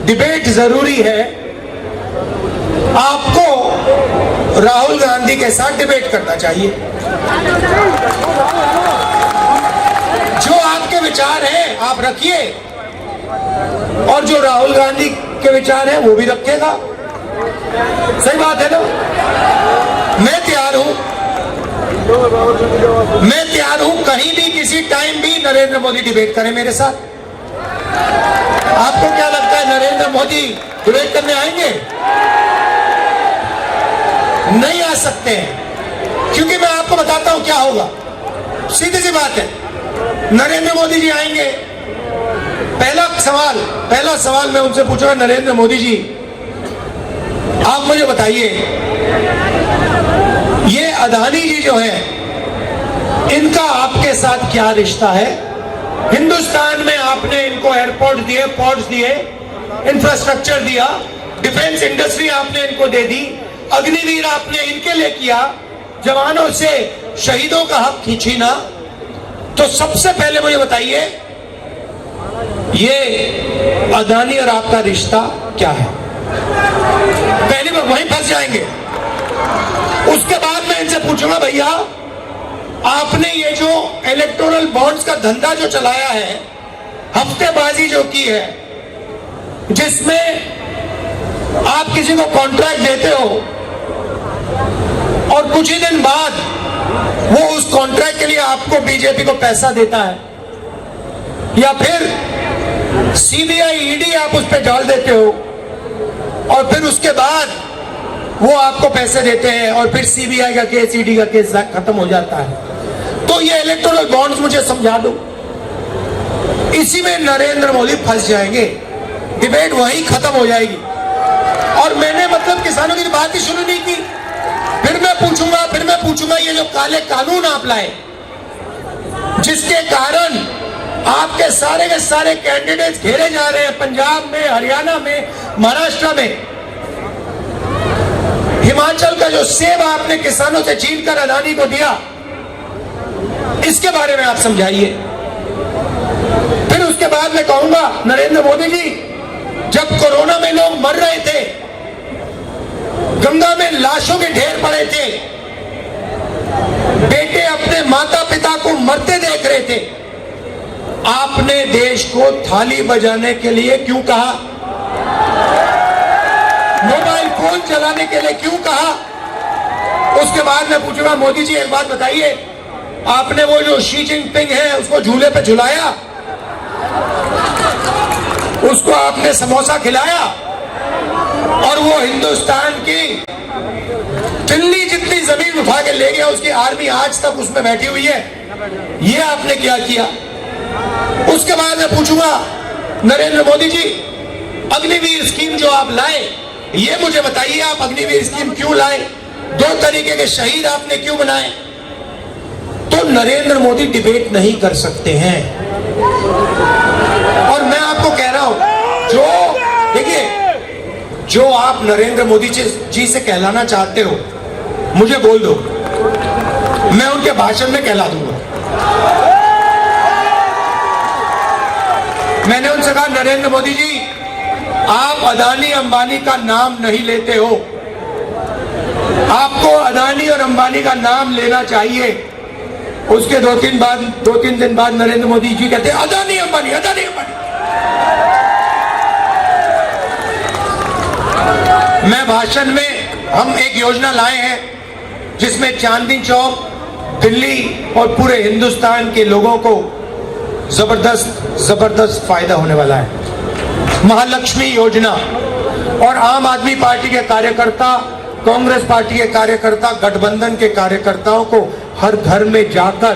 डिबेट जरूरी है, आपको राहुल गांधी के साथ डिबेट करना चाहिए। जो आपके विचार हैं आप रखिए, और जो राहुल गांधी के विचार हैं वो भी रखेगा। सही बात है ना? मैं तैयार हूं, कहीं भी किसी टाइम भी नरेंद्र मोदी डिबेट करें मेरे साथ। आपको क्या लगता है नरेंद्र मोदी डिबेट करने आएंगे? नहीं आ सकते हैं, क्योंकि मैं आपको बताता हूं क्या होगा। सीधी सी बात है, नरेंद्र मोदी जी आएंगे, पहला सवाल मैं उनसे पूछूंगा, नरेंद्र मोदी जी आप मुझे बताइए, ये अदानी जी जो है इनका आपके साथ क्या रिश्ता है? हिंदुस्तान में आपने इनको एयरपोर्ट दिए, पोर्ट्स दिए, इंफ्रास्ट्रक्चर दिया, डिफेंस इंडस्ट्री आपने इनको दे दी, अग्निवीर आपने इनके लिए किया, जवानों से शहीदों का हक खींचीना। तो सबसे पहले मुझे बताइए, ये अदानी और आपका रिश्ता क्या है? पहली बार वहीं फंस जाएंगे। उसके बाद मैं इनसे पूछूंगा, भैया आपने ये जो इलेक्टोरल बॉन्ड्स का धंधा जो चलाया है, हफ्तेबाजी जो की है, जिसमें आप किसी को कॉन्ट्रैक्ट देते हो और कुछ ही दिन बाद वो उस कॉन्ट्रैक्ट के लिए आपको बीजेपी को पैसा देता है, या फिर सीबीआई ईडी आप उस पर डाल देते हो और फिर उसके बाद वो आपको पैसे देते हैं और फिर सीबीआई का केस, ईडी का केस खत्म हो जाता है। तो ये इलेक्टोरल बॉन्ड्स मुझे समझा दो। इसी में नरेंद्र मोदी फंस जाएंगे, डिबेट वहीं खत्म हो जाएगी। और मैंने मतलब किसानों की बात ही शुरू नहीं की। फिर मैं पूछूंगा ये जो काले कानून आप लाए, जिसके कारण आपके सारे के सारे कैंडिडेट्स घेरे जा रहे हैं, पंजाब में, हरियाणा में, महाराष्ट्र में, हिमाचल का जो सेब आपने किसानों से छीन कर अदानी को दिया, इसके बारे में आप समझाइए। फिर उसके बाद मैं कहूंगा, नरेंद्र मोदी जी, जब कोरोना में लोग मर रहे थे, गंगा में लाशों के ढेर पड़े थे, बेटे अपने माता पिता को मरते देख रहे थे, आपने देश को थाली बजाने के लिए क्यों कहा? मोबाइल फोन चलाने के लिए क्यों कहा? उसके बाद मैं पूछूंगा, मोदी जी एक बात बताइए, आपने वो जो शी जिनपिंग है उसको झूले पे झुलाया, उसको आपने समोसा खिलाया, और वो हिंदुस्तान की दिल्ली जितनी जमीन उठा के ले गया, उसकी आर्मी आज तक उसमें बैठी हुई है। ये आपने क्या किया? उसके बाद मैं पूछूंगा, नरेंद्र मोदी जी, अग्निवीर स्कीम जो आप लाए, ये मुझे बताइए, आप अग्निवीर स्कीम क्यों लाए? 2 तरीके के शहीद आपने क्यों बनाए? तो नरेंद्र मोदी डिबेट नहीं कर सकते हैं। और मैं आपको कह रहा हूं, देखिए, जो आप नरेंद्र मोदी जी से कहलाना चाहते हो, मुझे बोल दो, मैं उनके भाषण में कहला दूंगा। मैंने उनसे कहा, नरेंद्र मोदी जी, आप अदानी अंबानी का नाम नहीं लेते हो, आपको अदानी और अंबानी का नाम लेना चाहिए। उसके 2-3 दिन बाद नरेंद्र मोदी जी कहते हैं, अदानी अंबानी, अदानी अंबानी। मैं भाषण में, हम एक योजना लाए हैं जिसमें चांदनी चौक, दिल्ली और पूरे हिंदुस्तान के लोगों को जबरदस्त फायदा होने वाला है। महालक्ष्मी योजना, और आम आदमी पार्टी के कार्यकर्ता, कांग्रेस पार्टी के कार्यकर्ता, गठबंधन के कार्यकर्ताओं को हर घर में जाकर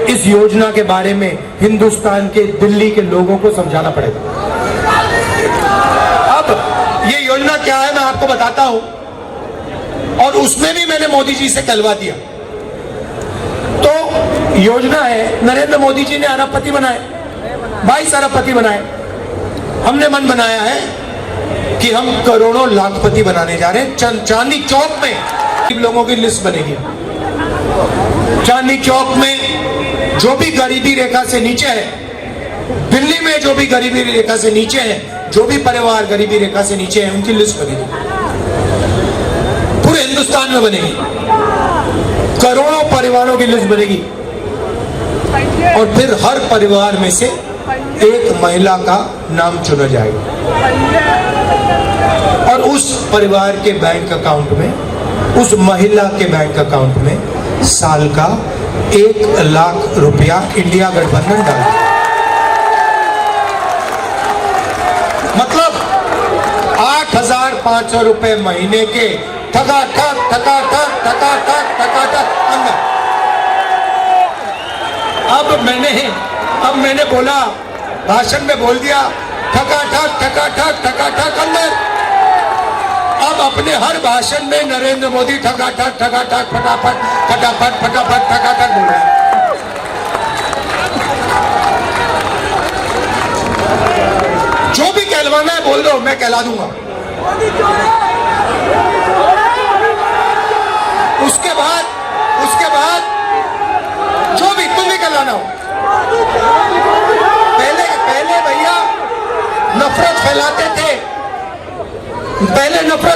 इस योजना के बारे में हिंदुस्तान के, दिल्ली के लोगों को समझाना पड़ेगा। अब ये योजना क्या है मैं आपको बताता हूं, और उसमें भी मैंने मोदी जी से कहलवा दिया। तो योजना है, नरेंद्र मोदी जी ने अरबपति बनाए, 22 अरबपति बनाए। हमने मन बनाया है कि हम करोड़ों लाखपति बनाने जा रहे हैं। चांदनी चौक में लोगों की लिस्ट बनेगी। चांदनी चौक में जो भी गरीबी रेखा से नीचे है, दिल्ली में जो भी गरीबी रेखा से नीचे है, जो भी परिवार गरीबी रेखा से नीचे है, उनकी लिस्ट बनेगी, पूरे हिंदुस्तान में बनेगी, करोड़ों परिवारों की लिस्ट बनेगी और फिर हर परिवार में से एक महिला का नाम चुना जाएगा और उस परिवार के बैंक अकाउंट में, उस महिला के बैंक अकाउंट में साल का 1 लाख रुपया इंडिया गठबंधन डालेगा। मतलब 8,500 रुपए महीने के ठकाठक अंदर। अब मैंने बोला, भाषण में बोल दिया ठकाठक अंदर। अब अपने हर भाषण में नरेंद्र मोदी ठकाठक फटाफट ठकाठक बोल रहे हैं। जो भी कहलवाना है बोल दो, मैं कहला दूंगा। उसके बाद जो भी तुम भी कहलाना हो। पहले भैया नफरत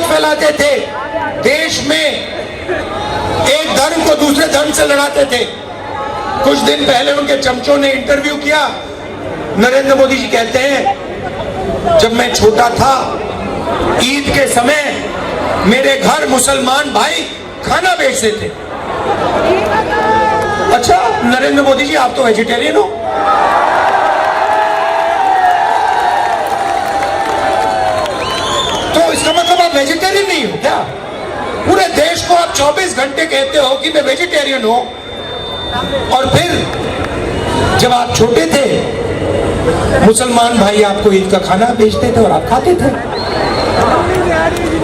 फैलाते थे, देश में एक धर्म को दूसरे धर्म से लड़ाते थे। कुछ दिन पहले उनके चमचों ने इंटरव्यू किया, नरेंद्र मोदी जी कहते हैं जब मैं छोटा था, ईद के समय मेरे घर मुसलमान भाई खाना बेचते थे। अच्छा नरेंद्र मोदी जी, आप तो वेजिटेरियन हो। तो इसका मतलब आप वेजिटेरियन नहीं हो क्या? पूरे देश को आप 24 घंटे कहते हो कि मैं वेजिटेरियन हूं, और फिर जब आप छोटे थे मुसलमान भाई आपको ईद का खाना बेचते थे और आप खाते थे।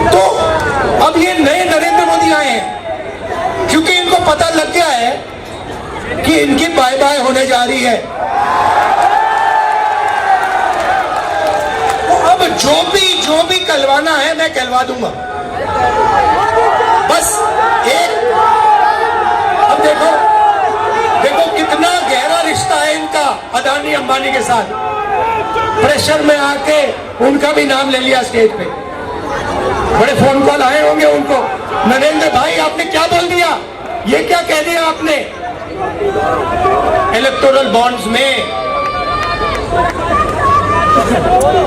तो अब ये नए नरेंद्र मोदी आए हैं क्योंकि इनको पता लग गया है कि इनकी बाय बाय होने जा रही है। तो अब जो भी कहलवाना है मैं कहलवा दूंगा। बस एक, अब देखो कितना गहरा रिश्ता है इनका अदानी अंबानी के साथ। प्रेशर में आके उनका भी नाम ले लिया स्टेज पे, बड़े फोन कॉल आए होंगे उनको, नरेंद्र भाई आपने क्या बोल दिया, ये क्या कह दिया आपने। इलेक्टोरल बॉन्ड्स में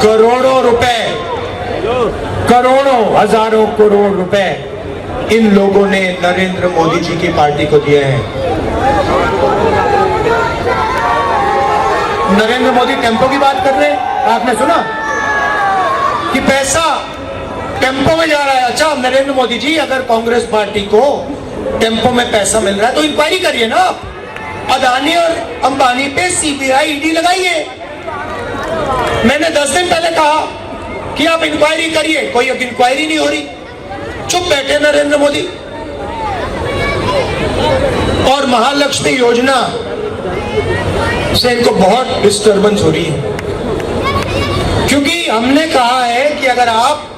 करोड़ों रुपए, हजारों करोड़ रुपए इन लोगों ने नरेंद्र मोदी जी की पार्टी को दिए हैं। नरेंद्र मोदी टेम्पो की बात कर रहे हैं, आपने सुना कि पैसा टेम्पो में जा रहा है। अच्छा नरेंद्र मोदी जी, अगर कांग्रेस पार्टी को टेम्पो में पैसा मिल रहा है तो इंक्वायरी करिए ना आप, अदानी और अंबानी पे सीबीआई ईडी लगाइए। मैंने 10 दिन पहले कहा कि आप इंक्वायरी करिए, कोई इंक्वायरी नहीं हो रही, चुप बैठे नरेंद्र मोदी। और महालक्ष्मी योजना से इनको बहुत डिस्टर्बेंस हो रही है, क्योंकि हमने कहा है कि अगर आप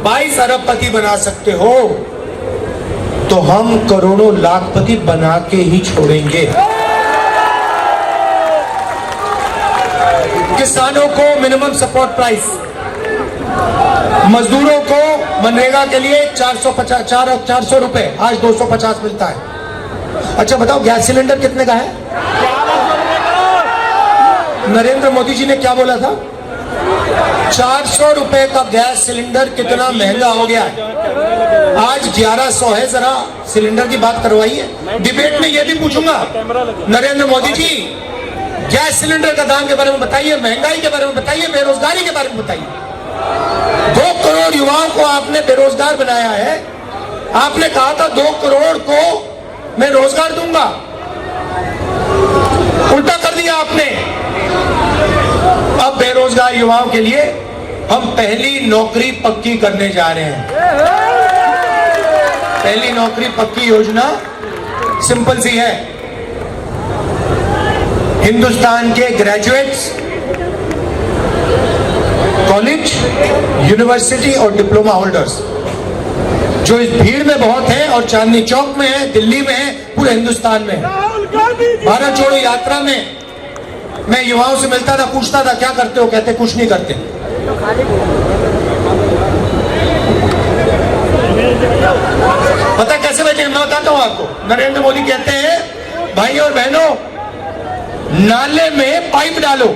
22 अरबपति बना सकते हो तो हम करोड़ों लाखपति बना के ही छोड़ेंगे। किसानों को मिनिमम सपोर्ट प्राइस, मजदूरों को मनरेगा के लिए 400 रुपए, आज 250 मिलता है। अच्छा बताओ गैस सिलेंडर कितने का है? नरेंद्र मोदी जी ने क्या बोला था? 400 रुपए का गैस सिलेंडर कितना महंगा हो गया है, आज 1100 है। जरा सिलेंडर की बात करवाइए। डिबेट में यह भी पूछूंगा, नरेंद्र मोदी जी गैस सिलेंडर का दाम के बारे में बताइए, महंगाई के बारे में बताइए, बेरोजगारी के बारे में बताइए। 2 करोड़ युवाओं को आपने बेरोजगार बनाया है। आपने कहा था 2 करोड़ को मैं रोजगार दूंगा, उल्टा कर दिया आपने। अब बेरोजगार युवाओं के लिए हम पहली नौकरी पक्की करने जा रहे हैं। पहली नौकरी पक्की योजना सिंपल सी है। हिंदुस्तान के ग्रेजुएट्स, कॉलेज, यूनिवर्सिटी और डिप्लोमा होल्डर्स जो इस भीड़ में बहुत हैं और चांदनी चौक में है, दिल्ली में है, पूरे हिंदुस्तान में है, भारत जोड़ो यात्रा में मैं युवाओं से मिलता था, पूछता था क्या करते हो, कहते कुछ नहीं करते। पता कैसे बैठे, मैं बताता हूं आपको। नरेंद्र मोदी कहते हैं भाई और बहनों, नाले में पाइप डालो।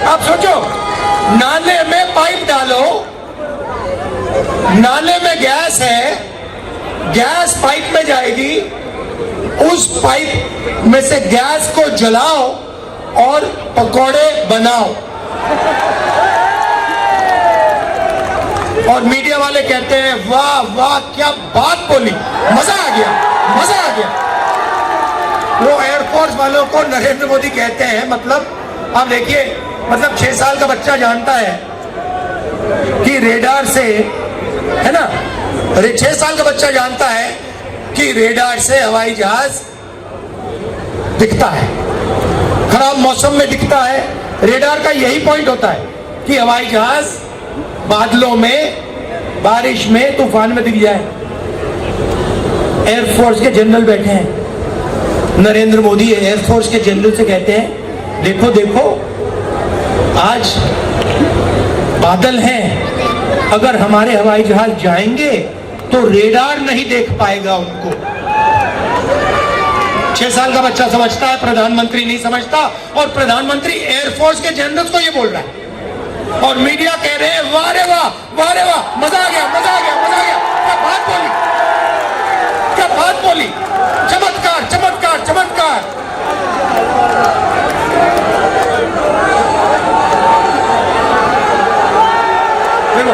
आप सोचो, नाले में पाइप डालो, नाले में गैस है, गैस पाइप में जाएगी, उस पाइप में से गैस को जलाओ और पकौड़े बनाओ। और मीडिया वाले कहते हैं वाह वाह क्या बात बोली, मजा आ गया, मजा आ गया। वो एयरफोर्स वालों को नरेंद्र मोदी कहते हैं, मतलब आप देखिए, मतलब 6 साल का बच्चा जानता है कि रेडार से, है ना, 6 साल का बच्चा जानता है कि रेडार से हवाई जहाज दिखता है, खराब मौसम में दिखता है। रेडार का यही पॉइंट होता है कि हवाई जहाज बादलों में, बारिश में, तूफान में दिख जाए। एयरफोर्स के जनरल बैठे हैं, नरेंद्र मोदी एयरफोर्स के जनरल से कहते हैं देखो देखो आज बादल हैं, अगर हमारे हवाई जहाज जाएंगे तो रेडार नहीं देख पाएगा उनको। 6 साल का बच्चा समझता है, प्रधानमंत्री नहीं समझता, और प्रधानमंत्री एयरफोर्स के जनरल्स को ये बोल रहा है। और मीडिया कह रहे हैं वाह रे वाह, वाह रे वाह, मजा आ गया, मजा आ गया, मजा आ गया। क्या बात बोली, क्या बात बोली, चमत्कार चमत्कार चमत्कार। देखो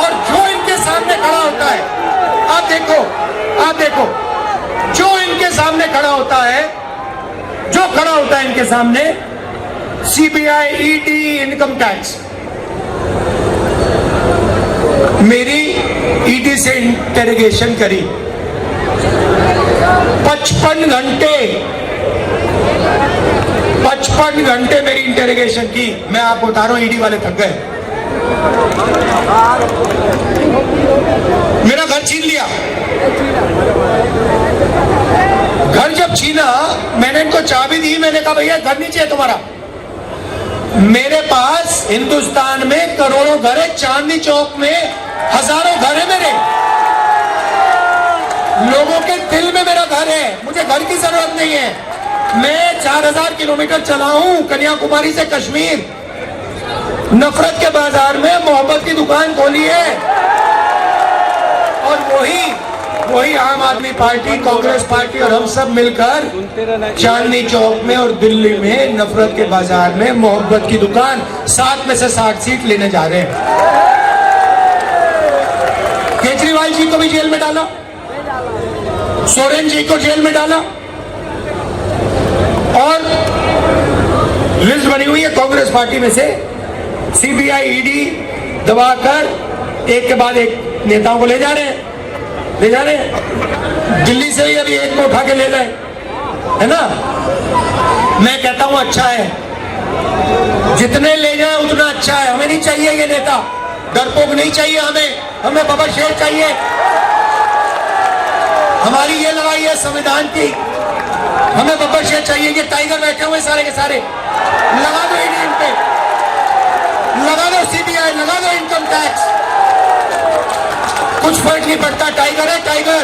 और जो इनके सामने खड़ा होता है, आप देखो, आप देखो, जो इनके सामने खड़ा होता है, जो खड़ा होता है इनके सामने, सीबीआई, ईडी, इनकम टैक्स। मेरी ईडी से इंटेरोगेशन करी 55 घंटे, 55 घंटे मेरी इंटेरोगेशन की। मैं आपको बता रहा हूं, ईडी वाले थक गए। मेरा घर छीन लिया। घर जब छीना, मैंने इनको चाबी दी, मैंने कहा भैया घर नहीं चाहिए तुम्हारा। मेरे पास हिंदुस्तान में करोड़ों घर है, चांदनी चौक में हजारों घर है मेरे, लोगों के दिल में मेरा घर है, मुझे घर की जरूरत नहीं है। मैं 4000 किलोमीटर चला हूं, कन्याकुमारी से कश्मीर, नफरत के बाजार में मोहब्बत की दुकान खोली है। और वही आम आदमी पार्टी, कांग्रेस पार्टी और हम सब मिलकर चांदनी चौक में और दिल्ली में नफरत के बाजार में मोहब्बत की दुकान 7 में से 60 सीट लेने जा रहे हैं। केजरीवाल जी को भी जेल में डाला, सोरेन जी को जेल में डाला, और लिस्ट बनी हुई है कांग्रेस पार्टी में से सीबीआई, ईडी दबाकर एक के बाद एक नेताओं को ले जा रहे हैं, ले जा रहे हैं। दिल्ली से ही अभी एक को उठा के ले गए, है ना। मैं कहता हूं अच्छा है, जितने ले जाए उतना अच्छा है। हमें नहीं चाहिए ये नेता, डरपोक नहीं चाहिए हमें बाबा शेर चाहिए। हमारी ये लड़ाई है संविधान की, हमें बाबा शेर चाहिए। ये टाइगर बैठे हुए सारे के सारे, लगा दो ईडी इन पे, लगा दो सीबीआई, लगा दो इनकम टैक्स, कुछ फर्क नहीं पड़ता। टाइगर है टाइगर।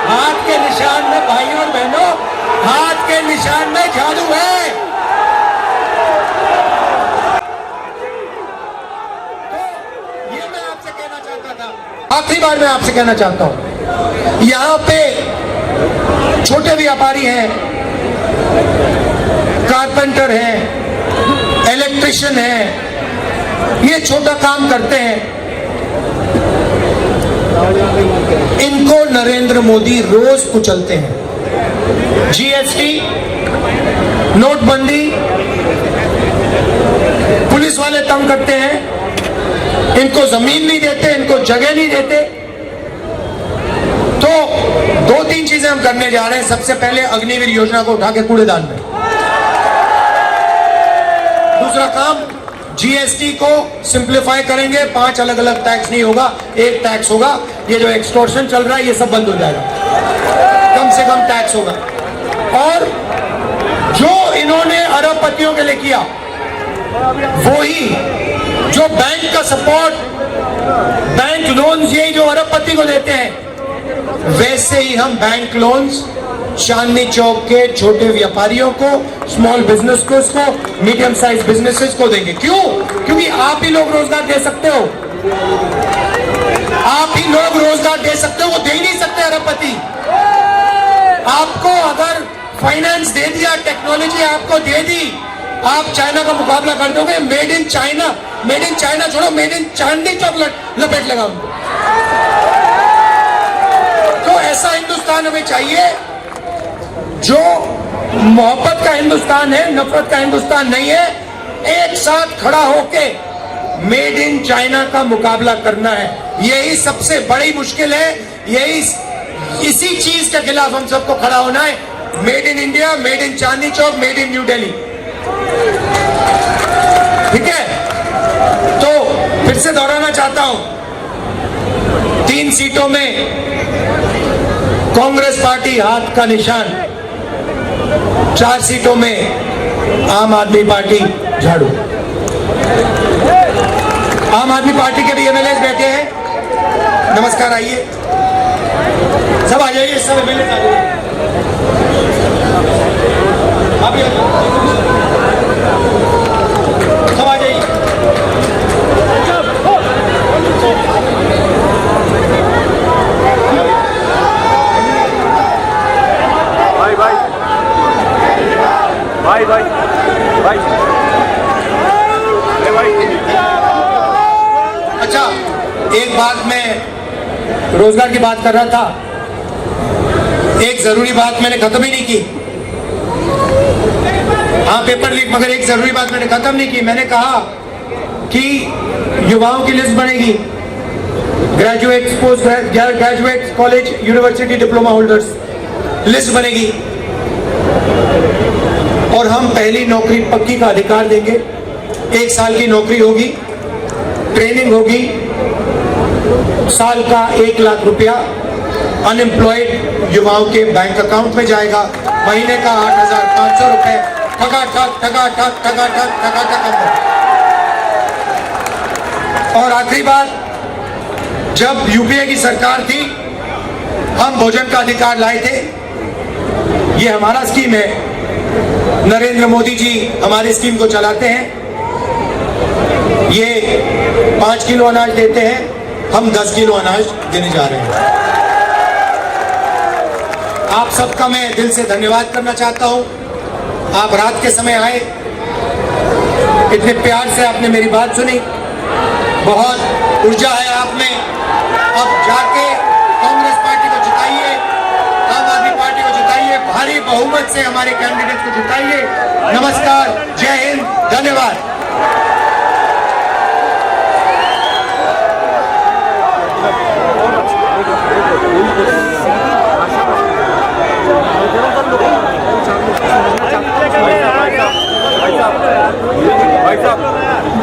हाथ के निशान में भाइयों और बहनों, हाथ के निशान में जादू है। तो ये मैं आपसे कहना चाहता था, आखिरी बार मैं आपसे कहना चाहता हूं, यहां पे छोटे व्यापारी हैं, कारपेंटर हैं, इलेक्ट्रिशियन हैं, ये छोटा काम करते हैं, इनको नरेंद्र मोदी रोज कुचलते हैं। जीएसटी, नोटबंदी, पुलिस वाले तंग करते हैं, इनको जमीन नहीं देते, इनको जगह नहीं देते। तो 2-3 चीजें हम करने जा रहे हैं। सबसे पहले अग्निवीर योजना को उठा के कूड़ेदान में। दूसरा काम, जीएसटी को सिंप्लीफाई करेंगे। 5 अलग अलग टैक्स नहीं होगा, एक टैक्स होगा। ये जो एक्सटॉर्शन चल रहा है ये सब बंद हो जाएगा, कम से कम टैक्स होगा। और जो इन्होंने अरबपतियों के लिए किया, वो ही जो बैंक का सपोर्ट, बैंक लोन्स यही जो अरबपति को देते हैं, वैसे ही हम बैंक लोन्स चांदनी चौक के छोटे व्यापारियों को, स्मॉल बिजनेस को, मीडियम साइज बिजनेसेस को देंगे। क्यों? क्योंकि आप ही लोग रोजगार दे सकते हो, आप ही लोग रोजगार दे सकते हो, वो दे ही नहीं सकते अरबपति। आपको अगर फाइनेंस दे दिया, टेक्नोलॉजी आपको दे दी, आप चाइना का मुकाबला कर दोगे। मेड इन चाइना छोड़ो, मेड इन चांदनी चौक लपेट लगा उनको। तो ऐसा हिंदुस्तान हमें चाहिए जो मोहब्बत का हिंदुस्तान है, नफरत का हिंदुस्तान नहीं है। एक साथ खड़ा होके मेड इन चाइना का मुकाबला करना है। यही सबसे बड़ी मुश्किल है, यही इसी चीज के खिलाफ हम सबको खड़ा होना है। Made in India, made in Chandni Chowk, made in new Delhi. ठीक है? तो फिर से दोहराना चाहता हूं, 3 सीटों में कांग्रेस पार्टी हाथ का निशान, 4 सीटों में आम आदमी पार्टी झाड़ू। आम आदमी पार्टी के भी एमएलए बैठे हैं। नमस्कार, आइए सब, आ जाइए सब एमएलए आ जाइए। आप सब आ जाइए। भाई अच्छा, एक बात मैं रोजगार की बात कर रहा था, एक जरूरी बात मैंने खत्म ही नहीं की। हाँ, पेपर लीक, मगर एक जरूरी बात मैंने खत्म नहीं की। मैंने कहा कि युवाओं की लिस्ट बनेगी, graduate, post graduate, college, university diploma holders list बनेगी और हम पहली नौकरी पक्की का अधिकार देंगे। 1 साल की नौकरी होगी, ट्रेनिंग होगी, साल का 1 लाख रुपया अनएम्प्लॉयड युवाओं के बैंक अकाउंट में जाएगा। महीने का 8,500 रुपए ठगा और आखिरी बात, जब यूपीए की सरकार थी, हम भोजन का अधिकार लाए थे। ये हमारा स्कीम है, नरेंद्र मोदी जी हमारी स्कीम को चलाते हैं। ये 5 किलो अनाज देते हैं, हम 10 किलो अनाज देने जा रहे हैं। आप सबका मैं दिल से धन्यवाद करना चाहता हूं। आप रात के समय आए, इतने प्यार से आपने मेरी बात सुनी, बहुत ऊर्जा है आप में। अब जाके कांग्रेस पार्टी को जिताइए, आम आदमी पार्टी को जिताइए, भारी बहुमत से हमारे कैंडिडेट को जिताइए। नमस्कार, जय हिंद, धन्यवाद।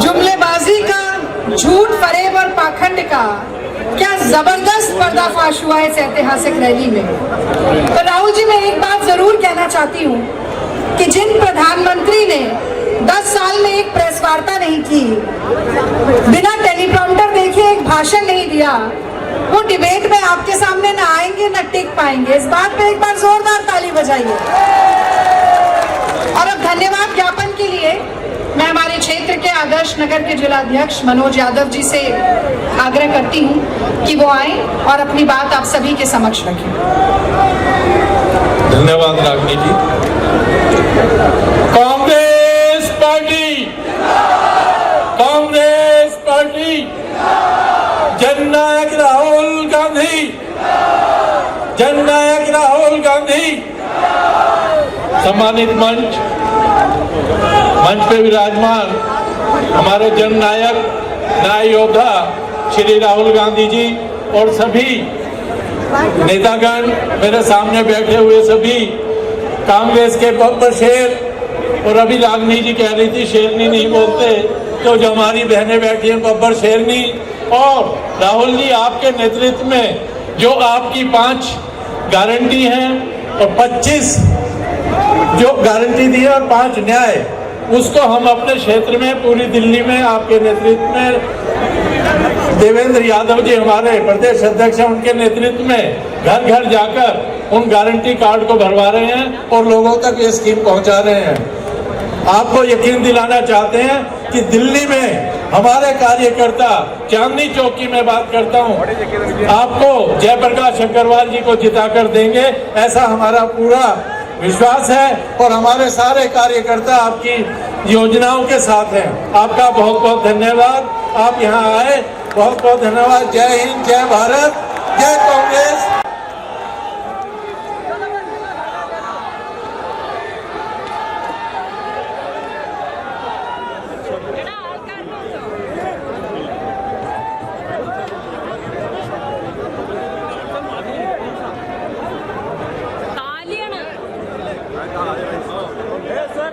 जुमलेबाजी का, झूठ, फरेब और पाखंड का क्या जबरदस्त पर्दाफाश हुआ है इस ऐतिहासिक रैली में। तो राहुल जी, मैं एक बात जरूर कहना चाहती हूँ कि जिन प्रधानमंत्री ने 10 साल में एक प्रेस वार्ता नहीं की, बिना टेलीप्रॉम्प्टर देखे एक भाषण नहीं दिया, वो डिबेट में आपके सामने ना आएंगे ना टिक पाएंगे। इस बात पे एक बार जोरदार ताली बजाइए। और अब धन्यवाद ज्ञापन के लिए मैं हमारे क्षेत्र के आदर्श नगर के जिलाध्यक्ष मनोज यादव जी से आग्रह करती हूं कि वो आए और अपनी बात आप सभी के समक्ष रखें। धन्यवाद रागिनी जी। कांग्रेस पार्टी, कांग्रेस पार्टी, जननायक राहुल गांधी, जननायक राहुल गांधी। सम्मानित मंच पे विराजमान हमारे जननायक, न्याय योद्धा श्री राहुल गांधी जी और सभी नेतागण, मेरे सामने बैठे हुए सभी कांग्रेस के बब्बर शेर, और अभी रागनी जी कह रही थी शेरनी नहीं बोलते, तो जो हमारी बहनें बैठी हैं बब्बर शेरनी, और राहुल जी आपके नेतृत्व में जो आपकी 5 गारंटी हैं और 25 जो गारंटी दी है और 5 न्याय, उसको हम अपने क्षेत्र में पूरी दिल्ली में आपके नेतृत्व में देवेंद्र यादव जी हमारे प्रदेश अध्यक्ष हैं, उनके नेतृत्व में घर घर जाकर उन गारंटी कार्ड को भरवा रहे हैं और लोगों तक ये स्कीम पहुंचा रहे हैं। आपको यकीन दिलाना चाहते हैं कि दिल्ली में हमारे कार्यकर्ता, चांदनी चौक की मैं बात करता हूं, आपको जयप्रकाश अग्रवाल जी को जिताकर देंगे, ऐसा हमारा पूरा विश्वास है और हमारे सारे कार्यकर्ता आपकी योजनाओं के साथ हैं। आपका बहुत बहुत धन्यवाद, आप यहाँ आए, बहुत बहुत धन्यवाद। जय हिंद, जय भारत, जय कांग्रेस।